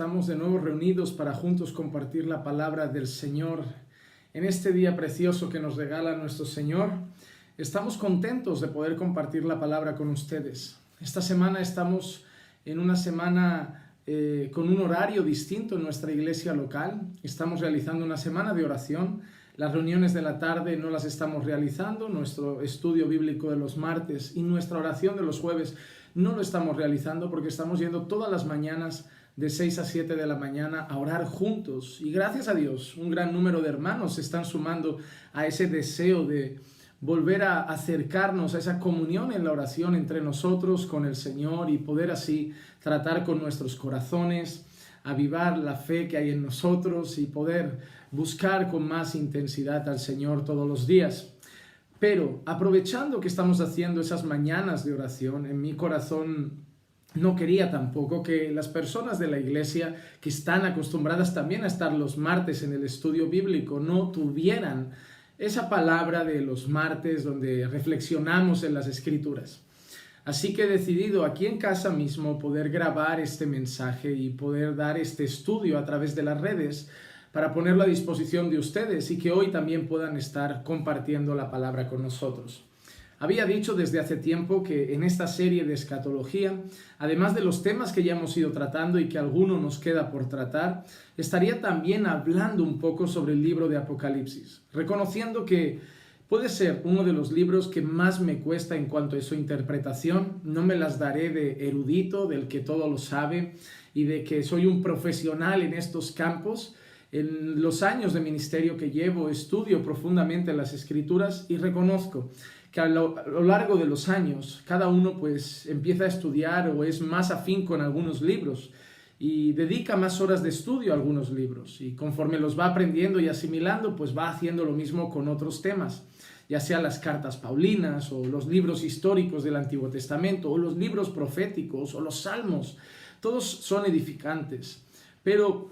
Estamos de nuevo reunidos para juntos compartir la palabra del Señor. En este día precioso que nos regala nuestro Señor, estamos contentos de poder compartir la palabra con ustedes. Esta semana estamos en una semana con un horario distinto en nuestra iglesia local. Estamos realizando una semana de oración. Las reuniones de la tarde no las estamos realizando, nuestro estudio bíblico de los martes y nuestra oración de los jueves no lo estamos realizando porque estamos yendo todas las mañanas de 6 a 7 de la mañana a orar juntos. Y gracias a Dios, un gran número de hermanos se están sumando a ese deseo de volver a acercarnos a esa comunión en la oración entre nosotros con el Señor y poder así tratar con nuestros corazones, avivar la fe que hay en nosotros y poder buscar con más intensidad al Señor todos los días. Pero aprovechando que estamos haciendo esas mañanas de oración, en mi corazón no quería tampoco que las personas de la iglesia que están acostumbradas también a estar los martes en el estudio bíblico no tuvieran esa palabra de los martes donde reflexionamos en las Escrituras. Así que he decidido aquí en casa mismo poder grabar este mensaje y poder dar este estudio a través de las redes para ponerlo a disposición de ustedes y que hoy también puedan estar compartiendo la palabra con nosotros. Había dicho desde hace tiempo que en esta serie de escatología, además de los temas que ya hemos ido tratando y que alguno nos queda por tratar, estaría también hablando un poco sobre el libro de Apocalipsis, reconociendo que puede ser uno de los libros que más me cuesta en cuanto a su interpretación. No me las daré de erudito, del que todo lo sabe y de que soy un profesional en estos campos. En los años de ministerio que llevo, estudio profundamente las Escrituras y reconozco que a lo largo de los años cada uno pues empieza a estudiar o es más afín con algunos libros y dedica más horas de estudio a algunos libros y conforme los va aprendiendo y asimilando pues va haciendo lo mismo con otros temas, ya sea las cartas paulinas o los libros históricos del Antiguo Testamento o los libros proféticos o los salmos. Todos son edificantes, pero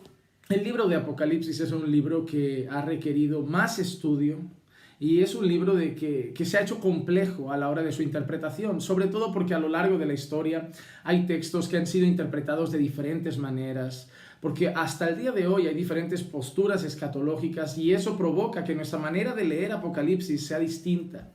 el libro de Apocalipsis es un libro que ha requerido más estudio y es un libro que se ha hecho complejo a la hora de su interpretación, sobre todo porque a lo largo de la historia hay textos que han sido interpretados de diferentes maneras, porque hasta el día de hoy hay diferentes posturas escatológicas y eso provoca que nuestra manera de leer Apocalipsis sea distinta.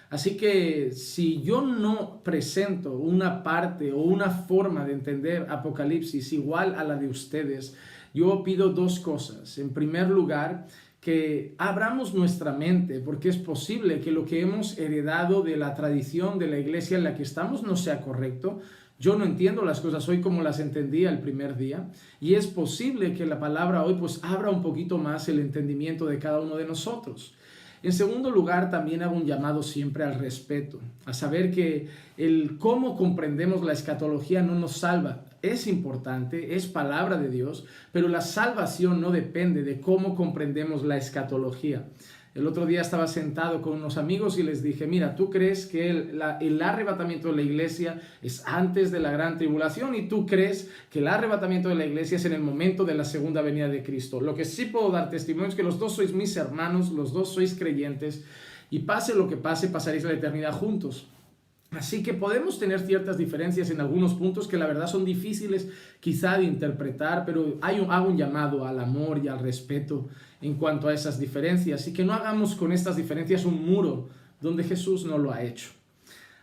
Así que si yo no presento una parte o una forma de entender Apocalipsis igual a la de ustedes, yo pido dos cosas. En primer lugar, que abramos nuestra mente, porque es posible que lo que hemos heredado de la tradición de la iglesia en la que estamos no sea correcto. Yo no entiendo las cosas hoy como las entendía el primer día y es posible que la palabra hoy pues abra un poquito más el entendimiento de cada uno de nosotros. En segundo lugar, también hago un llamado siempre al respeto, a saber que el cómo comprendemos la escatología no nos salva. Es importante, es palabra de Dios, pero la salvación no depende de cómo comprendemos la escatología. El otro día estaba sentado con unos amigos y les dije, mira, ¿tú crees que el arrebatamiento de la iglesia es antes de la gran tribulación? Y tú crees que el arrebatamiento de la iglesia es en el momento de la segunda venida de Cristo. Lo que sí puedo dar testimonio es que los dos sois mis hermanos, los dos sois creyentes y pase lo que pase, pasaréis la eternidad juntos. Así que podemos tener ciertas diferencias en algunos puntos que la verdad son difíciles quizá de interpretar, pero hago un llamado al amor y al respeto en cuanto a esas diferencias y que no hagamos con estas diferencias un muro donde Jesús no lo ha hecho.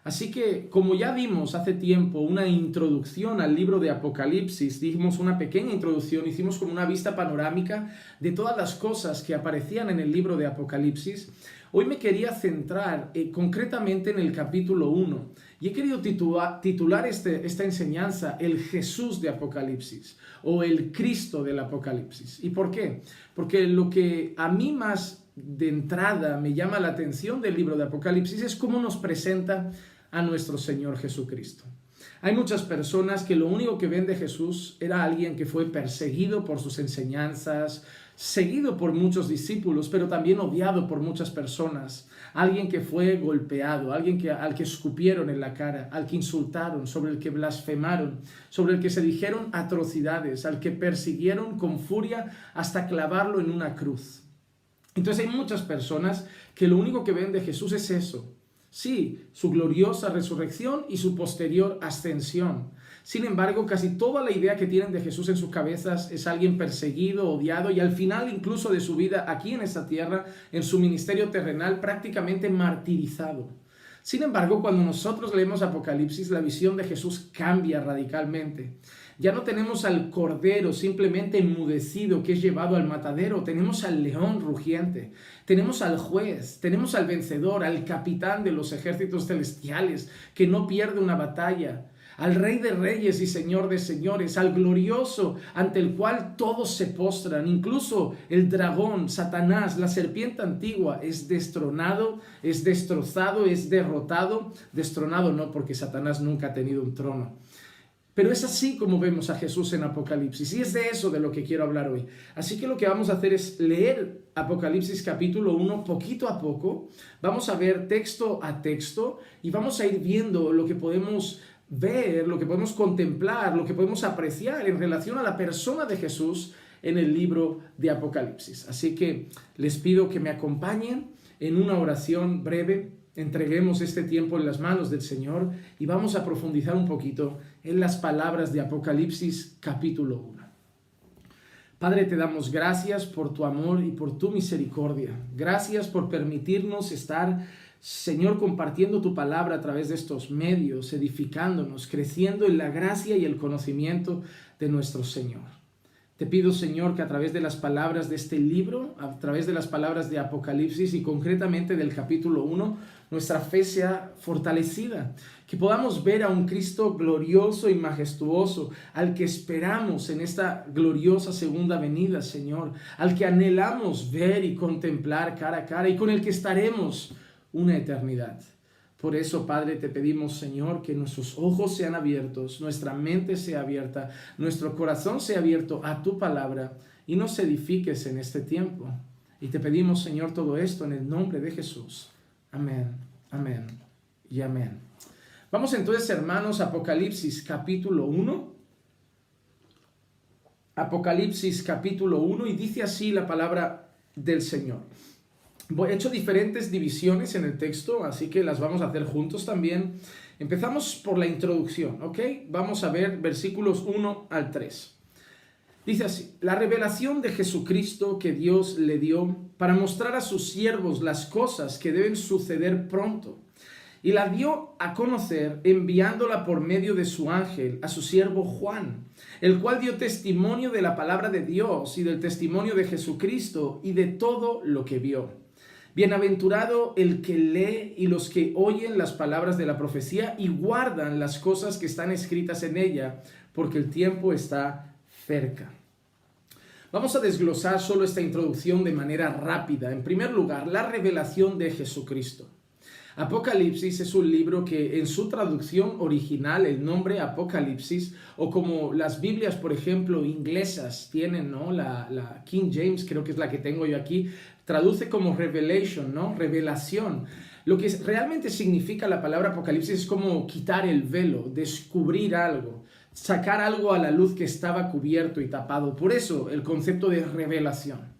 Así que, como ya vimos hace tiempo una introducción al libro de Apocalipsis, dimos una pequeña introducción, hicimos como una vista panorámica de todas las cosas que aparecían en el libro de Apocalipsis. Hoy me quería centrar concretamente en el capítulo 1 y he querido titular esta enseñanza el Jesús de Apocalipsis o el Cristo del Apocalipsis. ¿Y por qué? Porque lo que a mí más de entrada me llama la atención del libro de Apocalipsis es cómo nos presenta a nuestro Señor Jesucristo. Hay muchas personas que lo único que ven de Jesús era alguien que fue perseguido por sus enseñanzas, seguido por muchos discípulos, pero también odiado por muchas personas. Alguien que fue golpeado, alguien al que escupieron en la cara, al que insultaron, sobre el que blasfemaron, sobre el que se dijeron atrocidades, al que persiguieron con furia hasta clavarlo en una cruz. Entonces hay muchas personas que lo único que ven de Jesús es eso. Sí, su gloriosa resurrección y su posterior ascensión. Sin embargo, casi toda la idea que tienen de Jesús en sus cabezas es alguien perseguido, odiado y al final incluso de su vida aquí en esta tierra, en su ministerio terrenal, prácticamente martirizado. Sin embargo, cuando nosotros leemos Apocalipsis, la visión de Jesús cambia radicalmente. Ya no tenemos al cordero simplemente enmudecido que es llevado al matadero, tenemos al león rugiente, tenemos al juez, tenemos al vencedor, al capitán de los ejércitos celestiales que no pierde una batalla, al Rey de Reyes y Señor de Señores, al glorioso ante el cual todos se postran, incluso el dragón, Satanás, la serpiente antigua, es destronado, es destrozado, es derrotado, destronado no porque Satanás nunca ha tenido un trono. Pero es así como vemos a Jesús en Apocalipsis y es de eso de lo que quiero hablar hoy. Así que lo que vamos a hacer es leer Apocalipsis capítulo 1 poquito a poco, vamos a ver texto a texto y vamos a ir viendo lo que podemos ver, lo que podemos contemplar, lo que podemos apreciar en relación a la persona de Jesús en el libro de Apocalipsis. Así que les pido que me acompañen en una oración breve, entreguemos este tiempo en las manos del Señor y vamos a profundizar un poquito en las palabras de Apocalipsis capítulo 1. Padre, te damos gracias por tu amor y por tu misericordia. Gracias por permitirnos estar, Señor, compartiendo tu palabra a través de estos medios, edificándonos, creciendo en la gracia y el conocimiento de nuestro Señor. Te pido, Señor, que a través de las palabras de este libro, a través de las palabras de Apocalipsis y concretamente del capítulo 1, nuestra fe sea fortalecida, que podamos ver a un Cristo glorioso y majestuoso, al que esperamos en esta gloriosa segunda venida, Señor, al que anhelamos ver y contemplar cara a cara y con el que estaremos una eternidad. Por eso, Padre, te pedimos, Señor, que nuestros ojos sean abiertos, nuestra mente sea abierta, nuestro corazón sea abierto a tu palabra y nos edifiques en este tiempo. Y te pedimos, Señor, todo esto en el nombre de Jesús. Amén, amén y amén. Vamos entonces, hermanos, a Apocalipsis capítulo 1. Apocalipsis capítulo 1 y dice así la palabra del Señor. He hecho diferentes divisiones en el texto, así que las vamos a hacer juntos también. Empezamos por la introducción, ¿ok? Vamos a ver versículos 1 al 3. Dice así: la revelación de Jesucristo que Dios le dio para mostrar a sus siervos las cosas que deben suceder pronto. Y la dio a conocer enviándola por medio de su ángel a su siervo Juan, el cual dio testimonio de la palabra de Dios y del testimonio de Jesucristo y de todo lo que vio. Bienaventurado el que lee y los que oyen las palabras de la profecía y guardan las cosas que están escritas en ella, porque el tiempo está cerca. Vamos a desglosar solo esta introducción de manera rápida. En primer lugar, la revelación de Jesucristo. Apocalipsis es un libro que en su traducción original, el nombre Apocalipsis, o como las Biblias, por ejemplo, inglesas tienen, ¿no? La King James, creo que es la que tengo yo aquí, traduce como revelation, ¿no? Revelación. Lo que realmente significa la palabra Apocalipsis es como quitar el velo, descubrir algo, sacar algo a la luz que estaba cubierto y tapado. Por eso el concepto de revelación.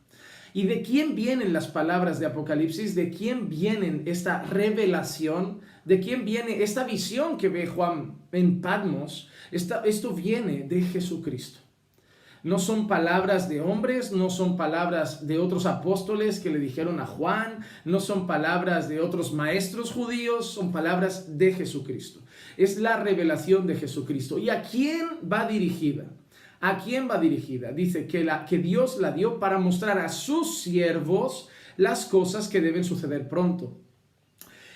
¿Y de quién vienen las palabras de Apocalipsis? ¿De quién vienen esta revelación? ¿De quién viene esta visión que ve Juan en Patmos? Esto viene de Jesucristo. No son palabras de hombres, no son palabras de otros apóstoles que le dijeron a Juan, no son palabras de otros maestros judíos, son palabras de Jesucristo. Es la revelación de Jesucristo. ¿Y a quién va dirigida? ¿A quién va dirigida? Dice que Dios la dio para mostrar a sus siervos las cosas que deben suceder pronto.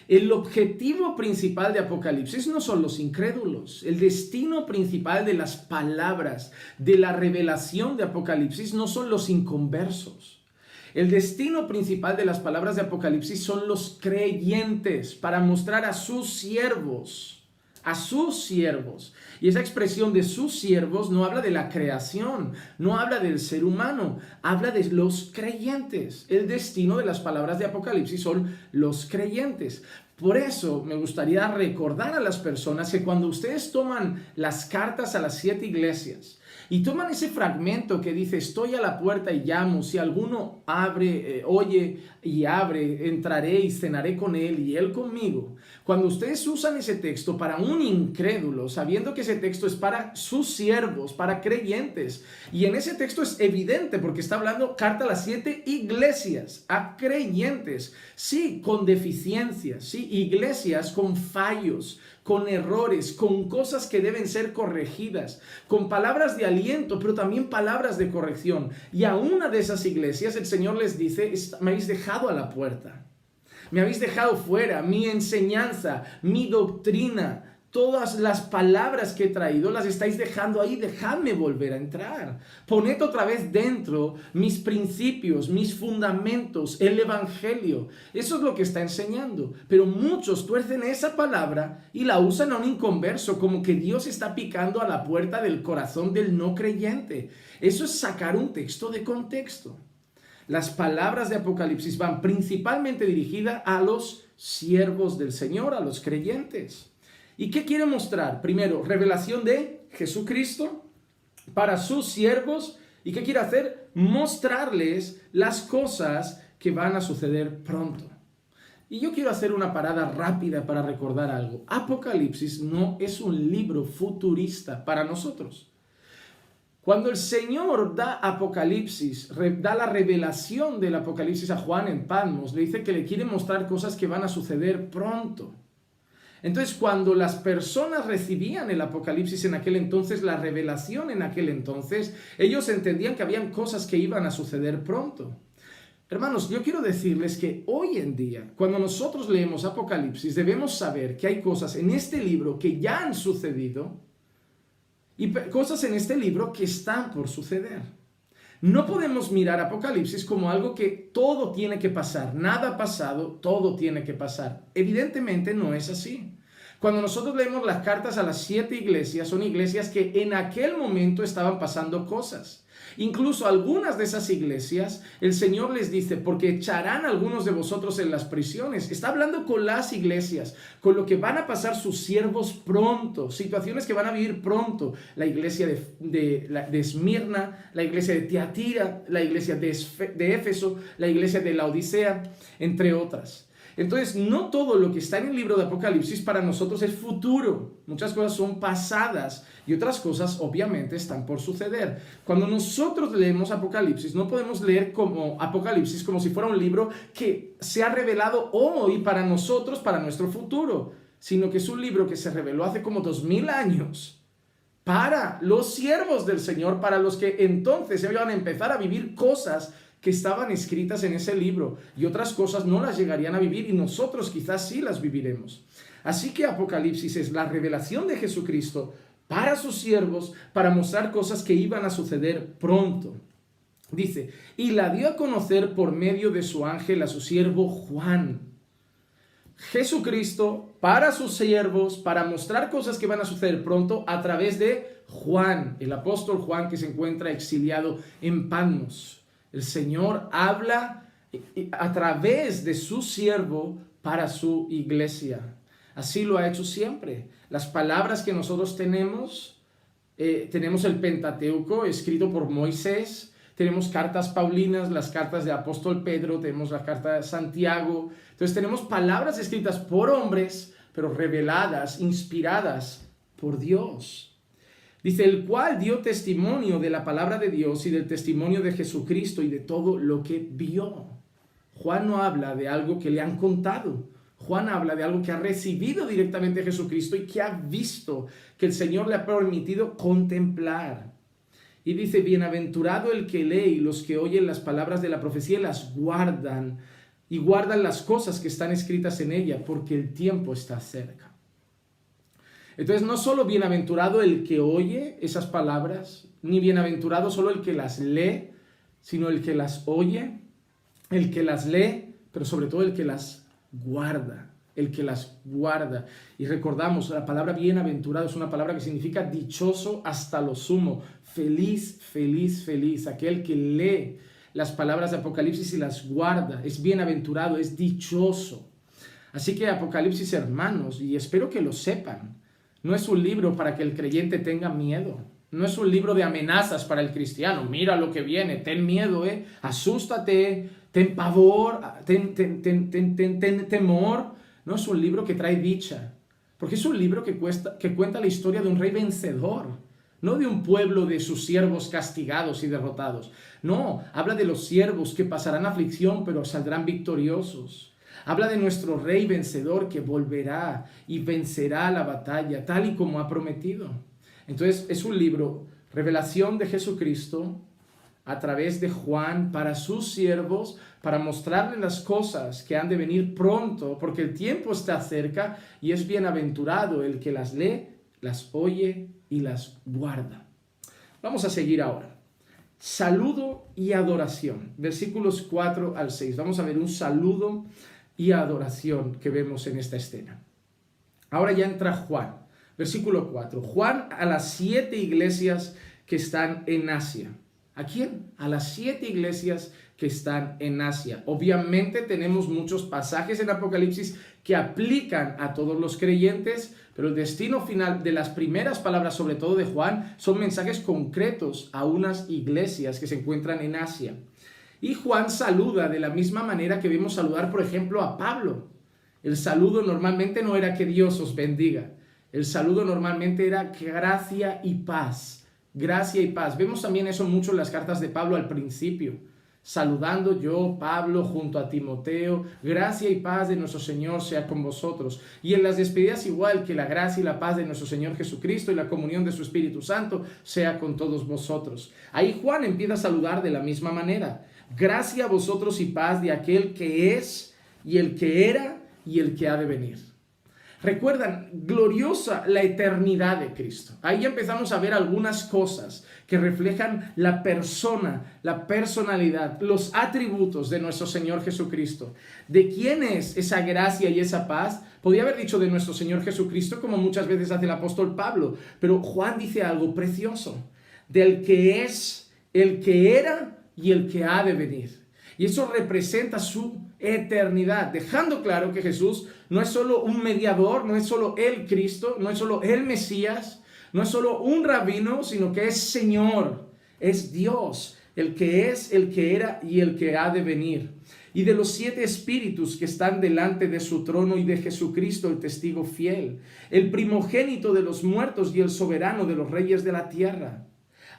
El objetivo principal de Apocalipsis no son los incrédulos. El destino principal de las palabras de la revelación de Apocalipsis no son los inconversos. El destino principal de las palabras de Apocalipsis son los creyentes para mostrar a sus siervos. A sus siervos. Y esa expresión de sus siervos no habla de la creación, no habla del ser humano, habla de los creyentes. El destino de las palabras de Apocalipsis son los creyentes. Por eso me gustaría recordar a las personas que cuando ustedes toman las cartas a las 7 iglesias Y toman ese fragmento que dice, estoy a la puerta y llamo, si alguno oye y abre, entraré y cenaré con él y él conmigo. Cuando ustedes usan ese texto para un incrédulo, sabiendo que ese texto es para sus siervos, para creyentes, y en ese texto es evidente porque está hablando carta a las 7 iglesias, a creyentes, sí, con deficiencias, sí, iglesias con fallos, con errores, con cosas que deben ser corregidas, con palabras de aliento, pero también palabras de corrección. Y a una de esas iglesias el Señor les dice, me habéis dejado a la puerta. Me habéis dejado fuera mi enseñanza, mi doctrina, todas las palabras que he traído las estáis dejando ahí, dejadme volver a entrar. Poned otra vez dentro mis principios, mis fundamentos, el evangelio. Eso es lo que está enseñando. Pero muchos tuercen esa palabra y la usan a un inconverso, como que Dios está picando a la puerta del corazón del no creyente. Eso es sacar un texto de contexto. Las palabras de Apocalipsis van principalmente dirigidas a los siervos del Señor, a los creyentes. ¿Y qué quiere mostrar? Primero, revelación de Jesucristo para sus siervos. ¿Y qué quiere hacer? Mostrarles las cosas que van a suceder pronto. Y yo quiero hacer una parada rápida para recordar algo. Apocalipsis no es un libro futurista para nosotros. Cuando el Señor da Apocalipsis, da la revelación del Apocalipsis a Juan en Patmos, le dice que le quiere mostrar cosas que van a suceder pronto. Entonces, cuando las personas recibían el Apocalipsis en aquel entonces, la revelación en aquel entonces, ellos entendían que habían cosas que iban a suceder pronto. Hermanos, yo quiero decirles que hoy en día, cuando nosotros leemos Apocalipsis, debemos saber que hay cosas en este libro que ya han sucedido y cosas en este libro que están por suceder. No podemos mirar Apocalipsis como algo que todo tiene que pasar. Nada ha pasado, todo tiene que pasar. Evidentemente no es así. Cuando nosotros leemos las cartas a las 7 iglesias, son iglesias que en aquel momento estaban pasando cosas. Incluso algunas de esas iglesias, el Señor les dice, porque echarán a algunos de vosotros en las prisiones. Está hablando con las iglesias, con lo que van a pasar sus siervos pronto, situaciones que van a vivir pronto. La iglesia de Esmirna, la iglesia de Tiatira, la iglesia de Éfeso, la iglesia de Laodicea, entre otras. Entonces, no todo lo que está en el libro de Apocalipsis para nosotros es futuro. Muchas cosas son pasadas y otras cosas obviamente están por suceder. Cuando nosotros leemos Apocalipsis, no podemos leer como Apocalipsis como si fuera un libro que se ha revelado hoy para nosotros, para nuestro futuro, sino que es un libro que se reveló hace como 2000 años para los siervos del Señor, para los que entonces iban a empezar a vivir cosas que estaban escritas en ese libro, y otras cosas no las llegarían a vivir y nosotros quizás sí las viviremos. Así que Apocalipsis es la revelación de Jesucristo para sus siervos, para mostrar cosas que iban a suceder pronto. Dice, y la dio a conocer por medio de su ángel a su siervo Juan. Jesucristo para sus siervos, para mostrar cosas que van a suceder pronto a través de Juan, el apóstol Juan, que se encuentra exiliado en Patmos. El Señor habla a través de su siervo para su iglesia. Así lo ha hecho siempre. Las palabras que nosotros tenemos el Pentateuco escrito por Moisés, tenemos cartas paulinas, las cartas de apóstol Pedro, tenemos la carta de Santiago. Entonces tenemos palabras escritas por hombres, pero reveladas, inspiradas por Dios. Dice, el cual dio testimonio de la palabra de Dios y del testimonio de Jesucristo y de todo lo que vio. Juan no habla de algo que le han contado. Juan habla de algo que ha recibido directamente de Jesucristo y que ha visto, que el Señor le ha permitido contemplar. Y dice, bienaventurado el que lee y los que oyen las palabras de la profecía y las guardan. Y guardan las cosas que están escritas en ella, porque el tiempo está cerca. Entonces, no solo bienaventurado el que oye esas palabras, ni bienaventurado solo el que las lee, sino el que las oye, el que las lee, pero sobre todo el que las guarda, el que las guarda. Y recordamos, la palabra bienaventurado es una palabra que significa dichoso hasta lo sumo, feliz, feliz, feliz. Aquel que lee las palabras de Apocalipsis y las guarda, es bienaventurado, es dichoso. Así que Apocalipsis, hermanos, y espero que lo sepan, no es un libro para que el creyente tenga miedo. No es un libro de amenazas para el cristiano. Mira lo que viene, ten miedo, asústate, ten pavor, ten temor. No es un libro que trae dicha, porque es un libro que cuenta la historia de un rey vencedor, no de un pueblo de sus siervos castigados y derrotados. No, habla de los siervos que pasarán aflicción, pero saldrán victoriosos. Habla de nuestro rey vencedor que volverá y vencerá la batalla, tal y como ha prometido. Entonces es un libro, revelación de Jesucristo a través de Juan para sus siervos, para mostrarles las cosas que han de venir pronto, porque el tiempo está cerca y es bienaventurado el que las lee, las oye y las guarda. Vamos a seguir ahora. Saludo y adoración. Versículos 4 al 6. Vamos a ver un saludo y adoración que vemos en esta escena. Ahora ya entra Juan. Versículo 4. Juan a las 7 iglesias que están en Asia. ¿A quién? A las 7 iglesias que están en Asia. Obviamente tenemos muchos pasajes en Apocalipsis que aplican a todos los creyentes, pero el destino final de las primeras palabras, sobre todo de Juan, son mensajes concretos a unas iglesias que se encuentran en Asia. Y Juan saluda de la misma manera que vimos saludar, por ejemplo, a Pablo. El saludo normalmente no era que Dios os bendiga. El saludo normalmente era que gracia y paz. Gracia y paz. Vemos también eso mucho en las cartas de Pablo al principio. Saludando yo, Pablo, junto a Timoteo, gracia y paz de nuestro Señor sea con vosotros. Y en las despedidas igual, que la gracia y la paz de nuestro Señor Jesucristo y la comunión de su Espíritu Santo sea con todos vosotros. Ahí Juan empieza a saludar de la misma manera. Gracia a vosotros y paz de aquel que es y el que era y el que ha de venir. Recuerdan, gloriosa la eternidad de Cristo. Ahí empezamos a ver algunas cosas que reflejan la persona, la personalidad, los atributos de nuestro Señor Jesucristo. ¿De quién es esa gracia y esa paz? Podría haber dicho de nuestro Señor Jesucristo, como muchas veces hace el apóstol Pablo, pero Juan dice algo precioso, del que es, el que era y el que ha de venir. Y eso representa su eternidad, dejando claro que Jesús no es solo un mediador, no es solo el Cristo, no es solo el Mesías, no es solo un rabino, sino que es Señor, es Dios, el que es, el que era y el que ha de venir. Y de los 7 espíritus que están delante de su trono y de Jesucristo, el testigo fiel, el primogénito de los muertos y el soberano de los reyes de la tierra,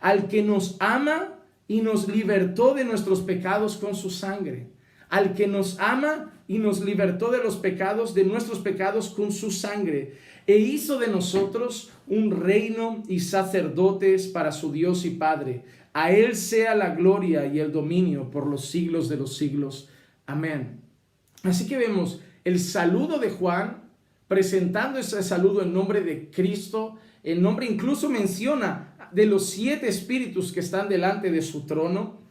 al que nos ama y nos libertó de nuestros pecados con su sangre. Al que nos ama y nos libertó de los pecados, de nuestros pecados con su sangre. E hizo de nosotros un reino y sacerdotes para su Dios y Padre. A él sea la gloria y el dominio por los siglos de los siglos. Amén. Así que vemos el saludo de Juan, presentando ese saludo en nombre de Cristo. El nombre incluso menciona de los 7 espíritus que están delante de su trono.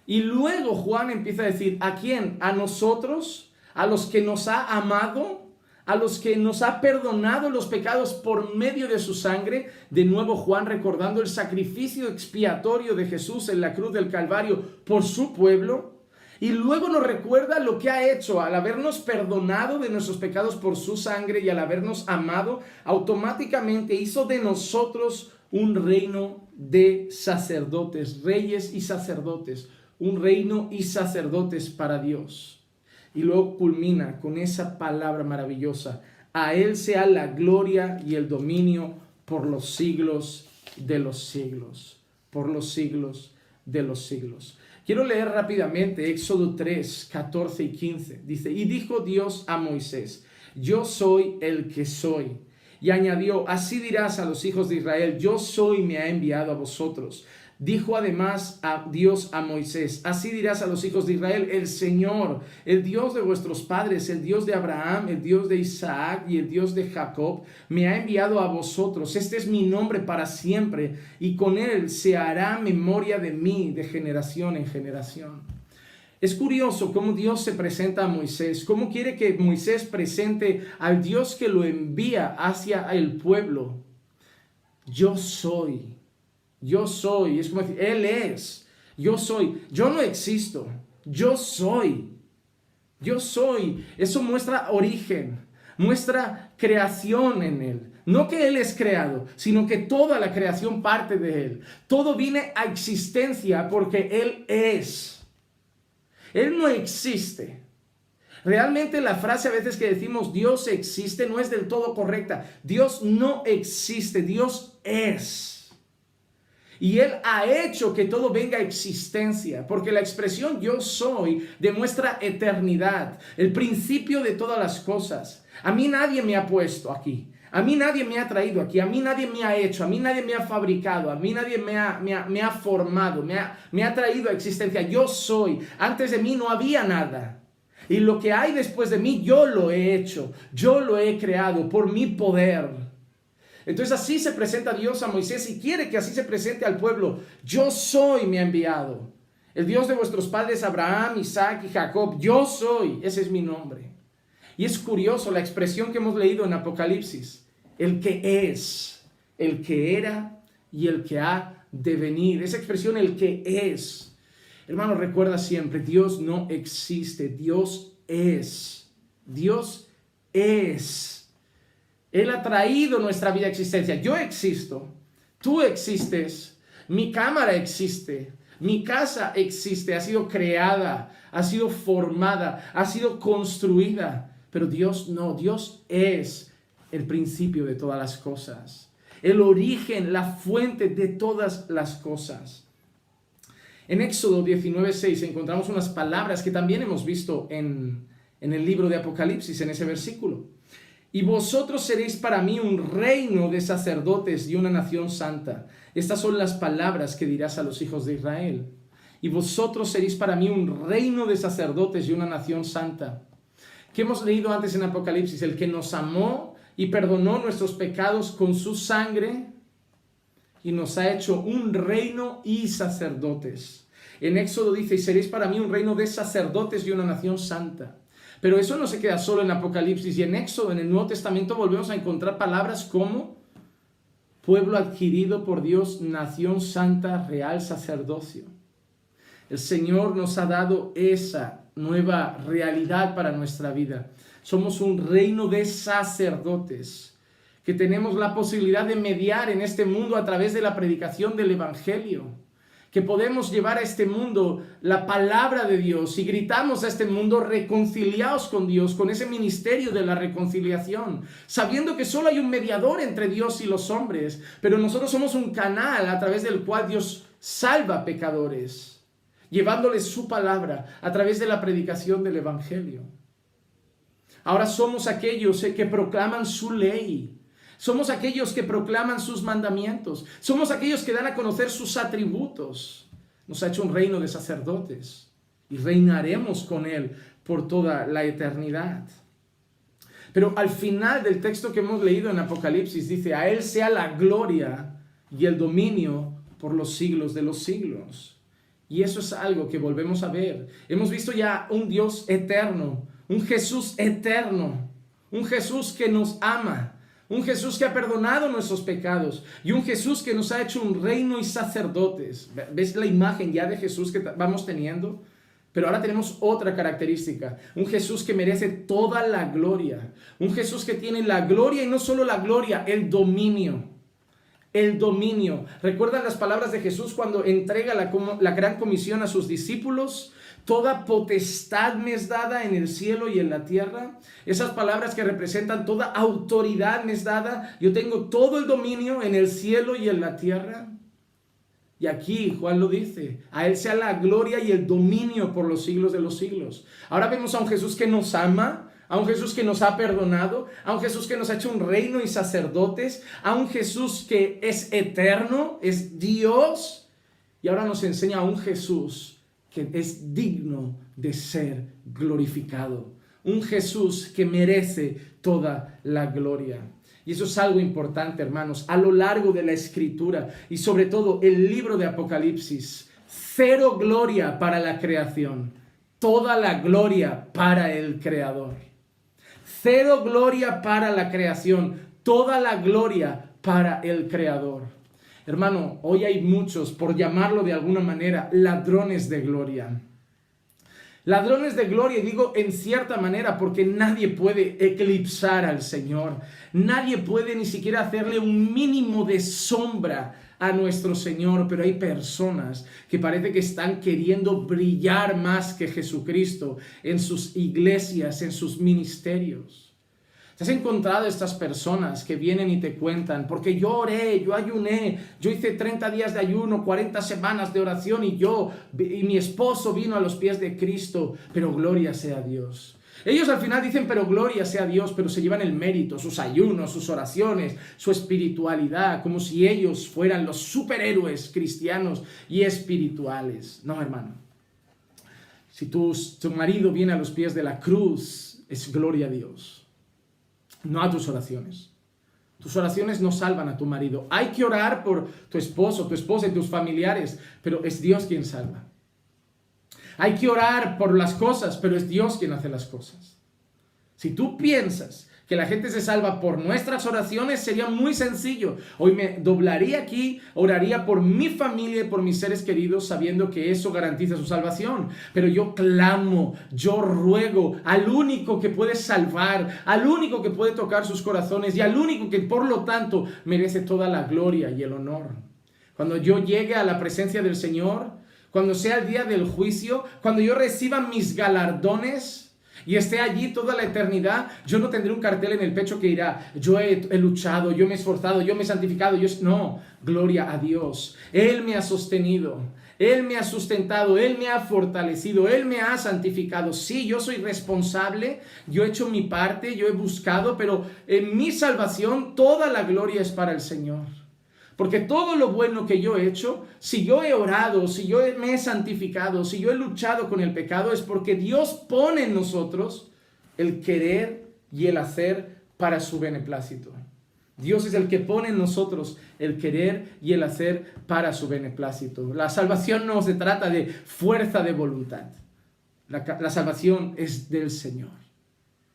Y luego Juan empieza a decir, ¿a quién? A nosotros, a los que nos ha amado, a los que nos ha perdonado los pecados por medio de su sangre. De nuevo Juan recordando el sacrificio expiatorio de Jesús en la cruz del Calvario por su pueblo. Y luego nos recuerda lo que ha hecho al habernos perdonado de nuestros pecados por su sangre y al habernos amado, automáticamente hizo de nosotros un reino de sacerdotes, reyes y sacerdotes, un reino y sacerdotes para Dios. Y luego culmina con esa palabra maravillosa, a él sea la gloria y el dominio por los siglos de los siglos, por los siglos de los siglos. Quiero leer rápidamente Éxodo 3, 14 y 15. Dice, y dijo Dios a Moisés, yo soy el que soy. Y añadió, así dirás a los hijos de Israel, yo soy, me ha enviado a vosotros. Dijo además a Dios a Moisés, así dirás a los hijos de Israel, el Señor, el Dios de vuestros padres, el Dios de Abraham, el Dios de Isaac y el Dios de Jacob, me ha enviado a vosotros. Este es mi nombre para siempre y con él se hará memoria de mí de generación en generación. Es curioso cómo Dios se presenta a Moisés, cómo quiere que Moisés presente al Dios que lo envía hacia el pueblo. Yo soy, es como decir, Él es, yo soy, yo no existo, yo soy. Eso muestra origen, muestra creación en Él. No que Él es creado, sino que toda la creación parte de Él. Todo viene a existencia porque Él es. Él no existe. Realmente la frase a veces que decimos Dios existe no es del todo correcta. Dios no existe, Dios es. Y Él ha hecho que todo venga a existencia, porque la expresión yo soy demuestra eternidad, el principio de todas las cosas. A mí nadie me ha puesto aquí, a mí nadie me ha traído aquí, a mí nadie me ha hecho, a mí nadie me ha fabricado, a mí nadie me ha formado, me ha traído a existencia. Yo soy, antes de mí no había nada. Y lo que hay después de mí, yo lo he hecho, yo lo he creado por mi poder. Entonces así se presenta Dios a Moisés y quiere que así se presente al pueblo. Yo soy, me ha enviado. El Dios de vuestros padres Abraham, Isaac y Jacob. Yo soy, ese es mi nombre. Y es curioso la expresión que hemos leído en Apocalipsis. El que es, el que era y el que ha de venir. Esa expresión, el que es. Hermano, recuerda siempre, Dios no existe, Dios es. Dios es. Él ha traído nuestra vida a existencia. Yo existo, tú existes, mi cámara existe, mi casa existe, ha sido creada, ha sido formada, ha sido construida. Pero Dios no, Dios es el principio de todas las cosas, el origen, la fuente de todas las cosas. En Éxodo 19:6 encontramos unas palabras que también hemos visto en el libro de Apocalipsis, en ese versículo. Y vosotros seréis para mí un reino de sacerdotes y una nación santa. Estas son las palabras que dirás a los hijos de Israel. Y vosotros seréis para mí un reino de sacerdotes y una nación santa. ¿Qué hemos leído antes en Apocalipsis? El que nos amó y perdonó nuestros pecados con su sangre y nos ha hecho un reino y sacerdotes. En Éxodo dice, y seréis para mí un reino de sacerdotes y una nación santa. Pero eso no se queda solo en Apocalipsis y en Éxodo. En el Nuevo Testamento volvemos a encontrar palabras como pueblo adquirido por Dios, nación santa, real sacerdocio. El Señor nos ha dado esa nueva realidad para nuestra vida. Somos un reino de sacerdotes que tenemos la posibilidad de mediar en este mundo a través de la predicación del Evangelio. Que podemos llevar a este mundo la palabra de Dios y gritamos a este mundo reconciliaos con Dios, con ese ministerio de la reconciliación, sabiendo que solo hay un mediador entre Dios y los hombres, pero nosotros somos un canal a través del cual Dios salva pecadores, llevándoles su palabra a través de la predicación del Evangelio. Ahora somos aquellos que proclaman su ley. Somos aquellos que proclaman sus mandamientos. Somos aquellos que dan a conocer sus atributos. Nos ha hecho un reino de sacerdotes y reinaremos con Él por toda la eternidad. Pero al final del texto que hemos leído en Apocalipsis dice, a Él sea la gloria y el dominio por los siglos de los siglos. Y eso es algo que volvemos a ver. Hemos visto ya un Dios eterno, un Jesús eterno, un Jesús que nos ama. Un Jesús que ha perdonado nuestros pecados y un Jesús que nos ha hecho un reino y sacerdotes. ¿Ves la imagen ya de Jesús que vamos teniendo? Pero ahora tenemos otra característica. Un Jesús que merece toda la gloria. Un Jesús que tiene la gloria y no solo la gloria, el dominio. El dominio. ¿Recuerdan las palabras de Jesús cuando entrega la gran comisión a sus discípulos? Toda potestad me es dada en el cielo y en la tierra. Esas palabras que representan toda autoridad me es dada. Yo tengo todo el dominio en el cielo y en la tierra. Y aquí Juan lo dice. A Él sea la gloria y el dominio por los siglos de los siglos. Ahora vemos a un Jesús que nos ama. A un Jesús que nos ha perdonado. A un Jesús que nos ha hecho un reino y sacerdotes. A un Jesús que es eterno. Es Dios. Y ahora nos enseña a un Jesús que es digno de ser glorificado. Un Jesús que merece toda la gloria. Y eso es algo importante, hermanos, a lo largo de la Escritura y sobre todo el libro de Apocalipsis. Cero gloria para la creación, toda la gloria para el Creador. Cero gloria para la creación, toda la gloria para el Creador. Hermano, hoy hay muchos, por llamarlo de alguna manera, ladrones de gloria. Ladrones de gloria, y digo en cierta manera porque nadie puede eclipsar al Señor. Nadie puede ni siquiera hacerle un mínimo de sombra a nuestro Señor, pero hay personas que parece que están queriendo brillar más que Jesucristo en sus iglesias, en sus ministerios. ¿Te has encontrado estas personas que vienen y te cuentan, porque yo oré, yo ayuné, yo hice 30 días de ayuno, 40 semanas de oración y mi esposo vino a los pies de Cristo, pero gloria sea a Dios? Ellos al final dicen, pero gloria sea a Dios, pero se llevan el mérito, sus ayunos, sus oraciones, su espiritualidad, como si ellos fueran los superhéroes cristianos y espirituales. No, hermano. Si tu marido viene a los pies de la cruz, es gloria a Dios. No a tus oraciones. Tus oraciones no salvan a tu marido. Hay que orar por tu esposo, tu esposa y tus familiares, pero es Dios quien salva. Hay que orar por las cosas, pero es Dios quien hace las cosas. Si tú piensas que la gente se salva por nuestras oraciones, sería muy sencillo. Hoy me doblaría aquí, oraría por mi familia y por mis seres queridos, sabiendo que eso garantiza su salvación. Pero yo clamo, yo ruego al único que puede salvar, al único que puede tocar sus corazones y al único que por lo tanto merece toda la gloria y el honor. Cuando yo llegue a la presencia del Señor, cuando sea el día del juicio, cuando yo reciba mis galardones y esté allí toda la eternidad, yo no tendré un cartel en el pecho que dirá, yo he luchado, yo me he esforzado, yo me he santificado. No, gloria a Dios. Él me ha sostenido, Él me ha sustentado, Él me ha fortalecido, Él me ha santificado. Sí, yo soy responsable, yo he hecho mi parte, yo he buscado, pero en mi salvación toda la gloria es para el Señor. Porque todo lo bueno que yo he hecho, si yo he orado, si yo me he santificado, si yo he luchado con el pecado, es porque Dios pone en nosotros el querer y el hacer para su beneplácito. Dios es el que pone en nosotros el querer y el hacer para su beneplácito. La salvación no se trata de fuerza de voluntad. La salvación es del Señor.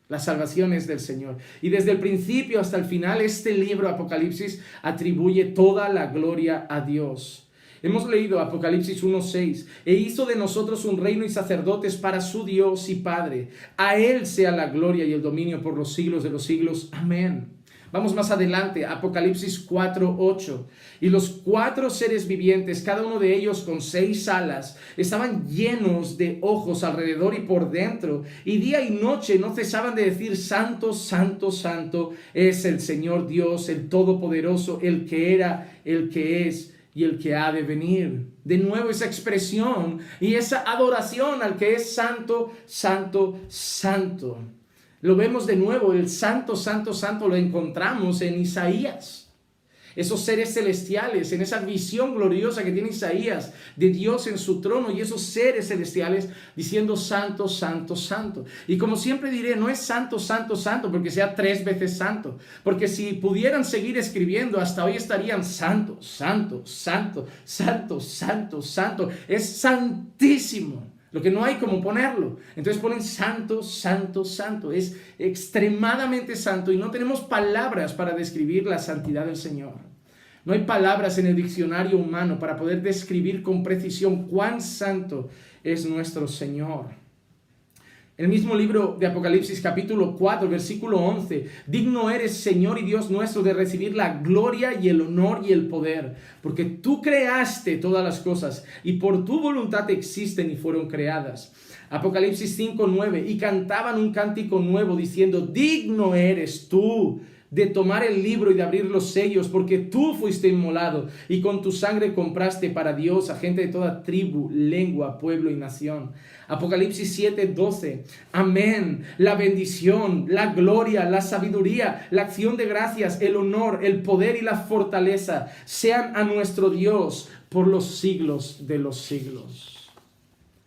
La salvación es del Señor. Y desde el principio hasta el final, este libro, Apocalipsis, atribuye toda la gloria a Dios. Hemos leído Apocalipsis 1:6. E hizo de nosotros un reino y sacerdotes para su Dios y Padre. A Él sea la gloria y el dominio por los siglos de los siglos. Amén. Vamos más adelante, Apocalipsis 4:8. Y los 4 seres vivientes, cada uno de ellos con 6 alas, estaban llenos de ojos alrededor y por dentro. Y día y noche no cesaban de decir, Santo, Santo, Santo es el Señor Dios, el Todopoderoso, el que era, el que es y el que ha de venir. De nuevo esa expresión y esa adoración al que es Santo, Santo, Santo. Lo vemos de nuevo, el Santo, Santo, Santo lo encontramos en Isaías. Esos seres celestiales, en esa visión gloriosa que tiene Isaías de Dios en su trono y esos seres celestiales diciendo Santo, Santo, Santo. Y como siempre diré, no es Santo, Santo, Santo porque sea 3 veces santo. Porque si pudieran seguir escribiendo, hasta hoy estarían Santo, Santo, Santo, Santo, Santo, Santo. Es santísimo. Lo que no hay como ponerlo. Entonces ponen santo, santo, santo. Es extremadamente santo y no tenemos palabras para describir la santidad del Señor. No hay palabras en el diccionario humano para poder describir con precisión cuán santo es nuestro Señor. El mismo libro de Apocalipsis capítulo 4 versículo 11, digno eres Señor y Dios nuestro de recibir la gloria y el honor y el poder, porque tú creaste todas las cosas y por tu voluntad existen y fueron creadas. Apocalipsis 5:9, y cantaban un cántico nuevo diciendo, digno eres tú de tomar el libro y de abrir los sellos, porque tú fuiste inmolado y con tu sangre compraste para Dios a gente de toda tribu, lengua, pueblo y nación. Apocalipsis 7:12. Amén. La bendición, la gloria, la sabiduría, la acción de gracias, el honor, el poder y la fortaleza sean a nuestro Dios por los siglos de los siglos.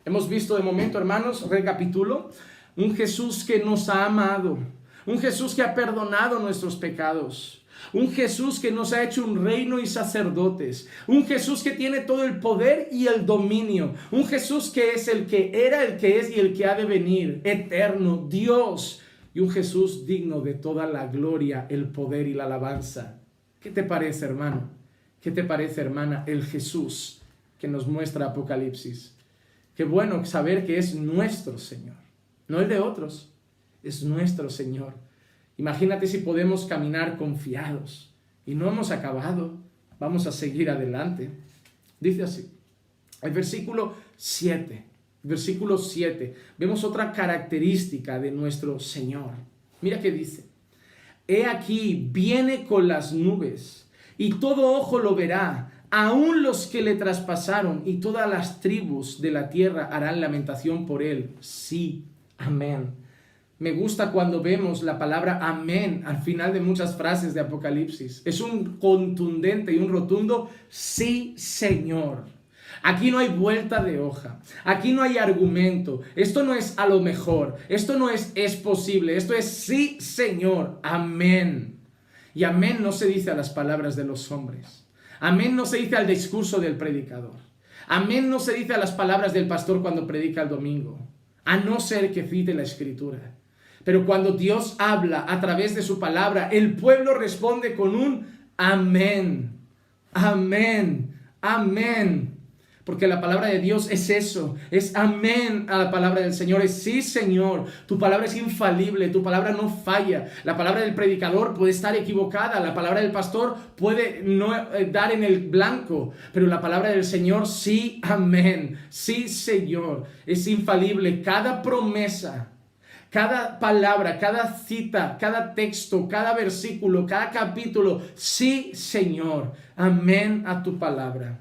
Hemos visto de momento, hermanos, recapitulo, un Jesús que nos ha amado. Un Jesús que ha perdonado nuestros pecados. Un Jesús que nos ha hecho un reino y sacerdotes. Un Jesús que tiene todo el poder y el dominio. Un Jesús que es el que era, el que es y el que ha de venir. Eterno, Dios. Y un Jesús digno de toda la gloria, el poder y la alabanza. ¿Qué te parece, hermano? ¿Qué te parece, hermana, el Jesús que nos muestra Apocalipsis? Qué bueno saber que es nuestro Señor, no el de otros, es nuestro Señor. Imagínate si podemos caminar confiados y no hemos acabado, vamos a seguir adelante. Dice así, el versículo 7, vemos otra característica de nuestro Señor. Mira qué dice, he aquí, viene con las nubes y todo ojo lo verá, aun los que le traspasaron, y todas las tribus de la tierra harán lamentación por él. Sí, amén. Me gusta cuando vemos la palabra amén al final de muchas frases de Apocalipsis. Es un contundente y un rotundo sí, Señor. Aquí no hay vuelta de hoja, aquí no hay argumento, esto no es a lo mejor, esto no es posible, esto es sí, Señor, amén. Y amén no se dice a las palabras de los hombres, amén no se dice al discurso del predicador, amén no se dice a las palabras del pastor cuando predica el domingo, a no ser que cite la Escritura. Pero cuando Dios habla a través de su palabra, el pueblo responde con un amén, amén, amén. Porque la palabra de Dios es eso, es amén a la palabra del Señor, es sí, Señor, tu palabra es infalible, tu palabra no falla. La palabra del predicador puede estar equivocada, la palabra del pastor puede no dar en el blanco, pero la palabra del Señor, sí, amén, sí, Señor, es infalible. Cada promesa, cada palabra, cada cita, cada texto, cada versículo, cada capítulo, sí, Señor, amén a tu palabra.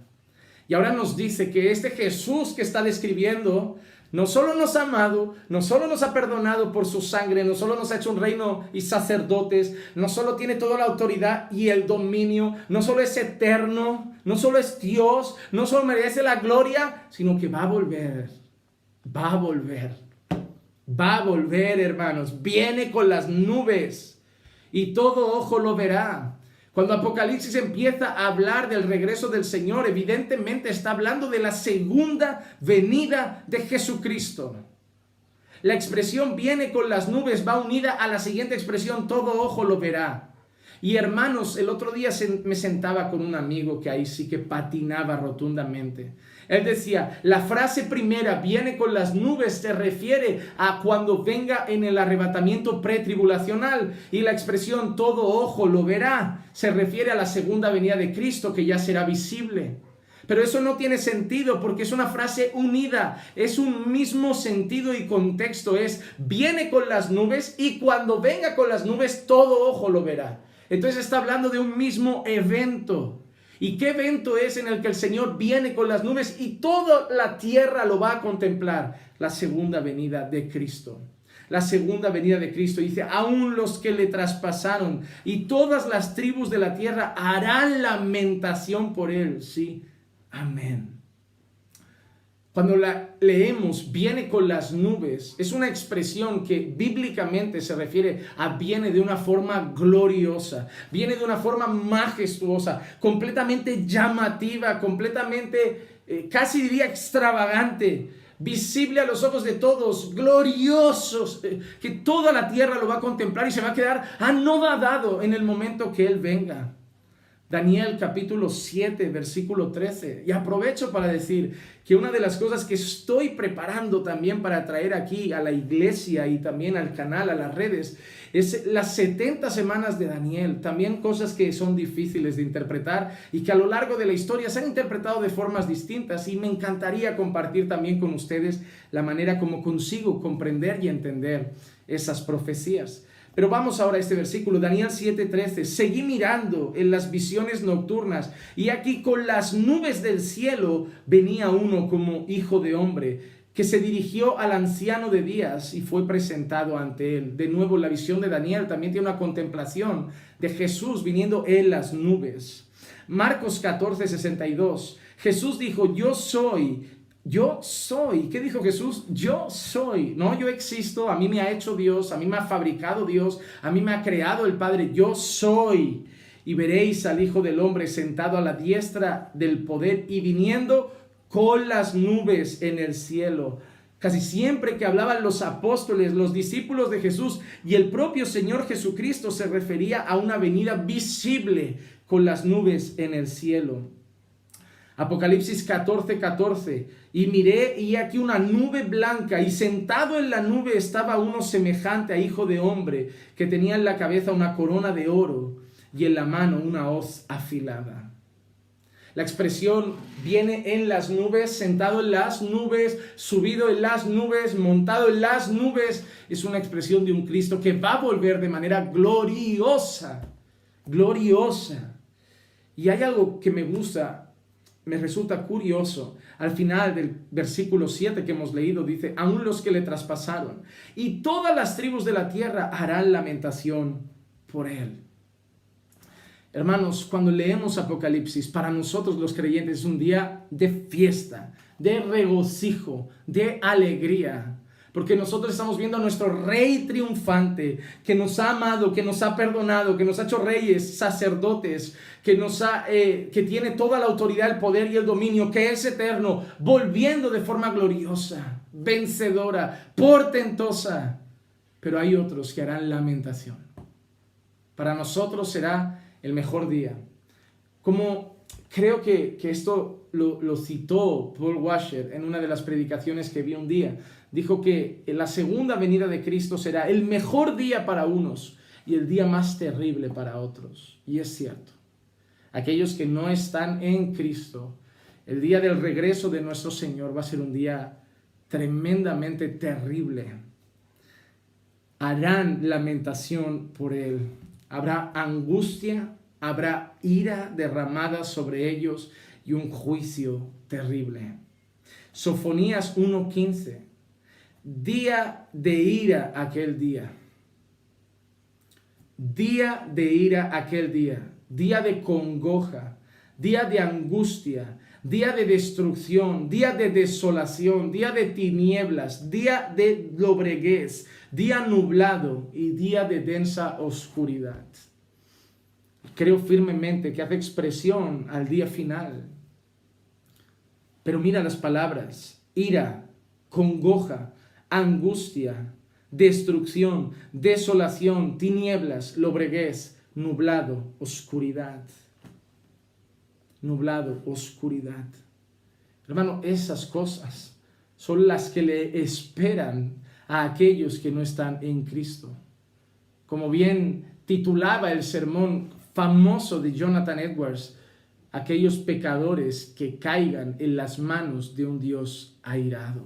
Y ahora nos dice que este Jesús que está describiendo no solo nos ha amado, no solo nos ha perdonado por su sangre, no solo nos ha hecho un reino y sacerdotes, no solo tiene toda la autoridad y el dominio, no solo es eterno, no solo es Dios, no solo merece la gloria, sino que va a volver, va a volver, va a volver, hermanos, viene con las nubes y todo ojo lo verá. Cuando Apocalipsis empieza a hablar del regreso del Señor, evidentemente está hablando de la segunda venida de Jesucristo. La expresión viene con las nubes va unida a la siguiente expresión, todo ojo lo verá. Y hermanos, el otro día me sentaba con un amigo que ahí sí que patinaba rotundamente. Él decía, la frase primera, viene con las nubes, se refiere a cuando venga en el arrebatamiento pretribulacional. Y la expresión, todo ojo lo verá, se refiere a la segunda venida de Cristo, que ya será visible. Pero eso no tiene sentido porque es una frase unida, es un mismo sentido y contexto. Es, viene con las nubes y cuando venga con las nubes, todo ojo lo verá. Entonces está hablando de un mismo evento. ¿Y qué evento es en el que el Señor viene con las nubes y toda la tierra lo va a contemplar? La segunda venida de Cristo. La segunda venida de Cristo. Dice, aún los que le traspasaron y todas las tribus de la tierra harán lamentación por él. Sí, amén. Cuando la leemos, viene con las nubes, es una expresión que bíblicamente se refiere a viene de una forma gloriosa, viene de una forma majestuosa, completamente llamativa, completamente, casi diría extravagante, visible a los ojos de todos, gloriosos, que toda la tierra lo va a contemplar y se va a quedar anodadado en el momento que Él venga. Daniel capítulo 7, versículo 13. Y aprovecho para decir que una de las cosas que estoy preparando también para traer aquí a la iglesia y también al canal, a las redes, es las 70 semanas de Daniel. También cosas que son difíciles de interpretar y que a lo largo de la historia se han interpretado de formas distintas. Y me encantaría compartir también con ustedes la manera como consigo comprender y entender esas profecías. Pero vamos ahora a este versículo, Daniel 7:13. Seguí mirando en las visiones nocturnas y aquí con las nubes del cielo venía uno como hijo de hombre, que se dirigió al anciano de días y fue presentado ante él. De nuevo, la visión de Daniel también tiene una contemplación de Jesús viniendo en las nubes. Marcos 14:62. Jesús dijo, yo soy. ¿Qué dijo Jesús? Yo soy. No, yo existo, a mí me ha hecho Dios, a mí me ha fabricado Dios, a mí me ha creado el Padre. Yo soy. Y veréis al Hijo del Hombre sentado a la diestra del poder y viniendo con las nubes en el cielo. Casi siempre que hablaban los apóstoles, los discípulos de Jesús y el propio Señor Jesucristo se refería a una venida visible con las nubes en el cielo. Apocalipsis 14:14. Y miré y aquí una nube blanca, y sentado en la nube estaba uno semejante a hijo de hombre, que tenía en la cabeza una corona de oro y en la mano una hoz afilada. La expresión viene en las nubes, sentado en las nubes, subido en las nubes, montado en las nubes. Es una expresión de un Cristo que va a volver de manera gloriosa, gloriosa. Y hay algo que me gusta, me resulta curioso. Al final del versículo 7 que hemos leído dice, aún los que le traspasaron y todas las tribus de la tierra harán lamentación por él. Hermanos, cuando leemos Apocalipsis, para nosotros los creyentes es un día de fiesta, de regocijo, de alegría. Porque nosotros estamos viendo a nuestro Rey triunfante, que nos ha amado, que nos ha perdonado, que nos ha hecho reyes, sacerdotes, que tiene toda la autoridad, el poder y el dominio, que es eterno, volviendo de forma gloriosa, vencedora, portentosa. Pero hay otros que harán lamentación. Para nosotros será el mejor día. Como creo que esto lo citó Paul Washer en una de las predicaciones que vi un día. Dijo que la segunda venida de Cristo será el mejor día para unos y el día más terrible para otros. Y es cierto. Aquellos que no están en Cristo, el día del regreso de nuestro Señor va a ser un día tremendamente terrible. Harán lamentación por Él. Habrá angustia, habrá ira derramada sobre ellos y un juicio terrible. Sofonías 1:15. Día de ira aquel día. Día de ira aquel día. Día de congoja. Día de angustia. Día de destrucción. Día de desolación. Día de tinieblas. Día de lobreguez. Día nublado y día de densa oscuridad. Creo firmemente que hace expresión al día final. Pero mira las palabras: ira, congoja, angustia, destrucción, desolación, tinieblas, lobreguez, nublado, oscuridad. Nublado, oscuridad. Hermano, esas cosas son las que le esperan a aquellos que no están en Cristo. Como bien titulaba el sermón famoso de Jonathan Edwards, aquellos pecadores que caigan en las manos de un Dios airado.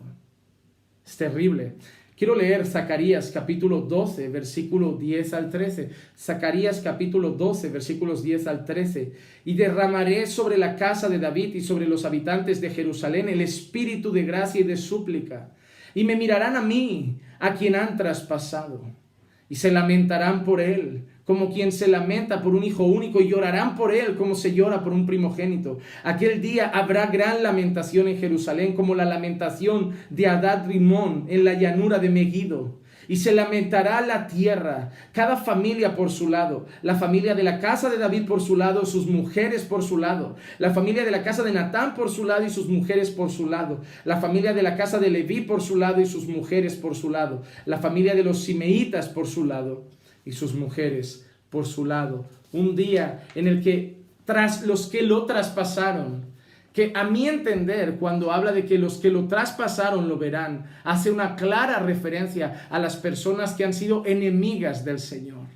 Es terrible. Quiero leer Zacarías capítulo 12, versículo 10 al 13. Zacarías capítulo 12, versículos 10 al 13. Y derramaré sobre la casa de David y sobre los habitantes de Jerusalén el espíritu de gracia y de súplica. Y me mirarán a mí, a quien han traspasado. Y se lamentarán por él, como quien se lamenta por un hijo único, y llorarán por él como se llora por un primogénito. Aquel día habrá gran lamentación en Jerusalén, como la lamentación de Hadad Rimón en la llanura de Megiddo. Y se lamentará la tierra, cada familia por su lado, la familia de la casa de David por su lado, sus mujeres por su lado, la familia de la casa de Natán por su lado y sus mujeres por su lado, la familia de la casa de Leví por su lado y sus mujeres por su lado, la familia de los Simeitas por su lado y sus mujeres por su lado. Un día en el que tras los que lo traspasaron, que a mi entender, cuando habla de que los que lo traspasaron lo verán, hace una clara referencia a las personas que han sido enemigas del Señor,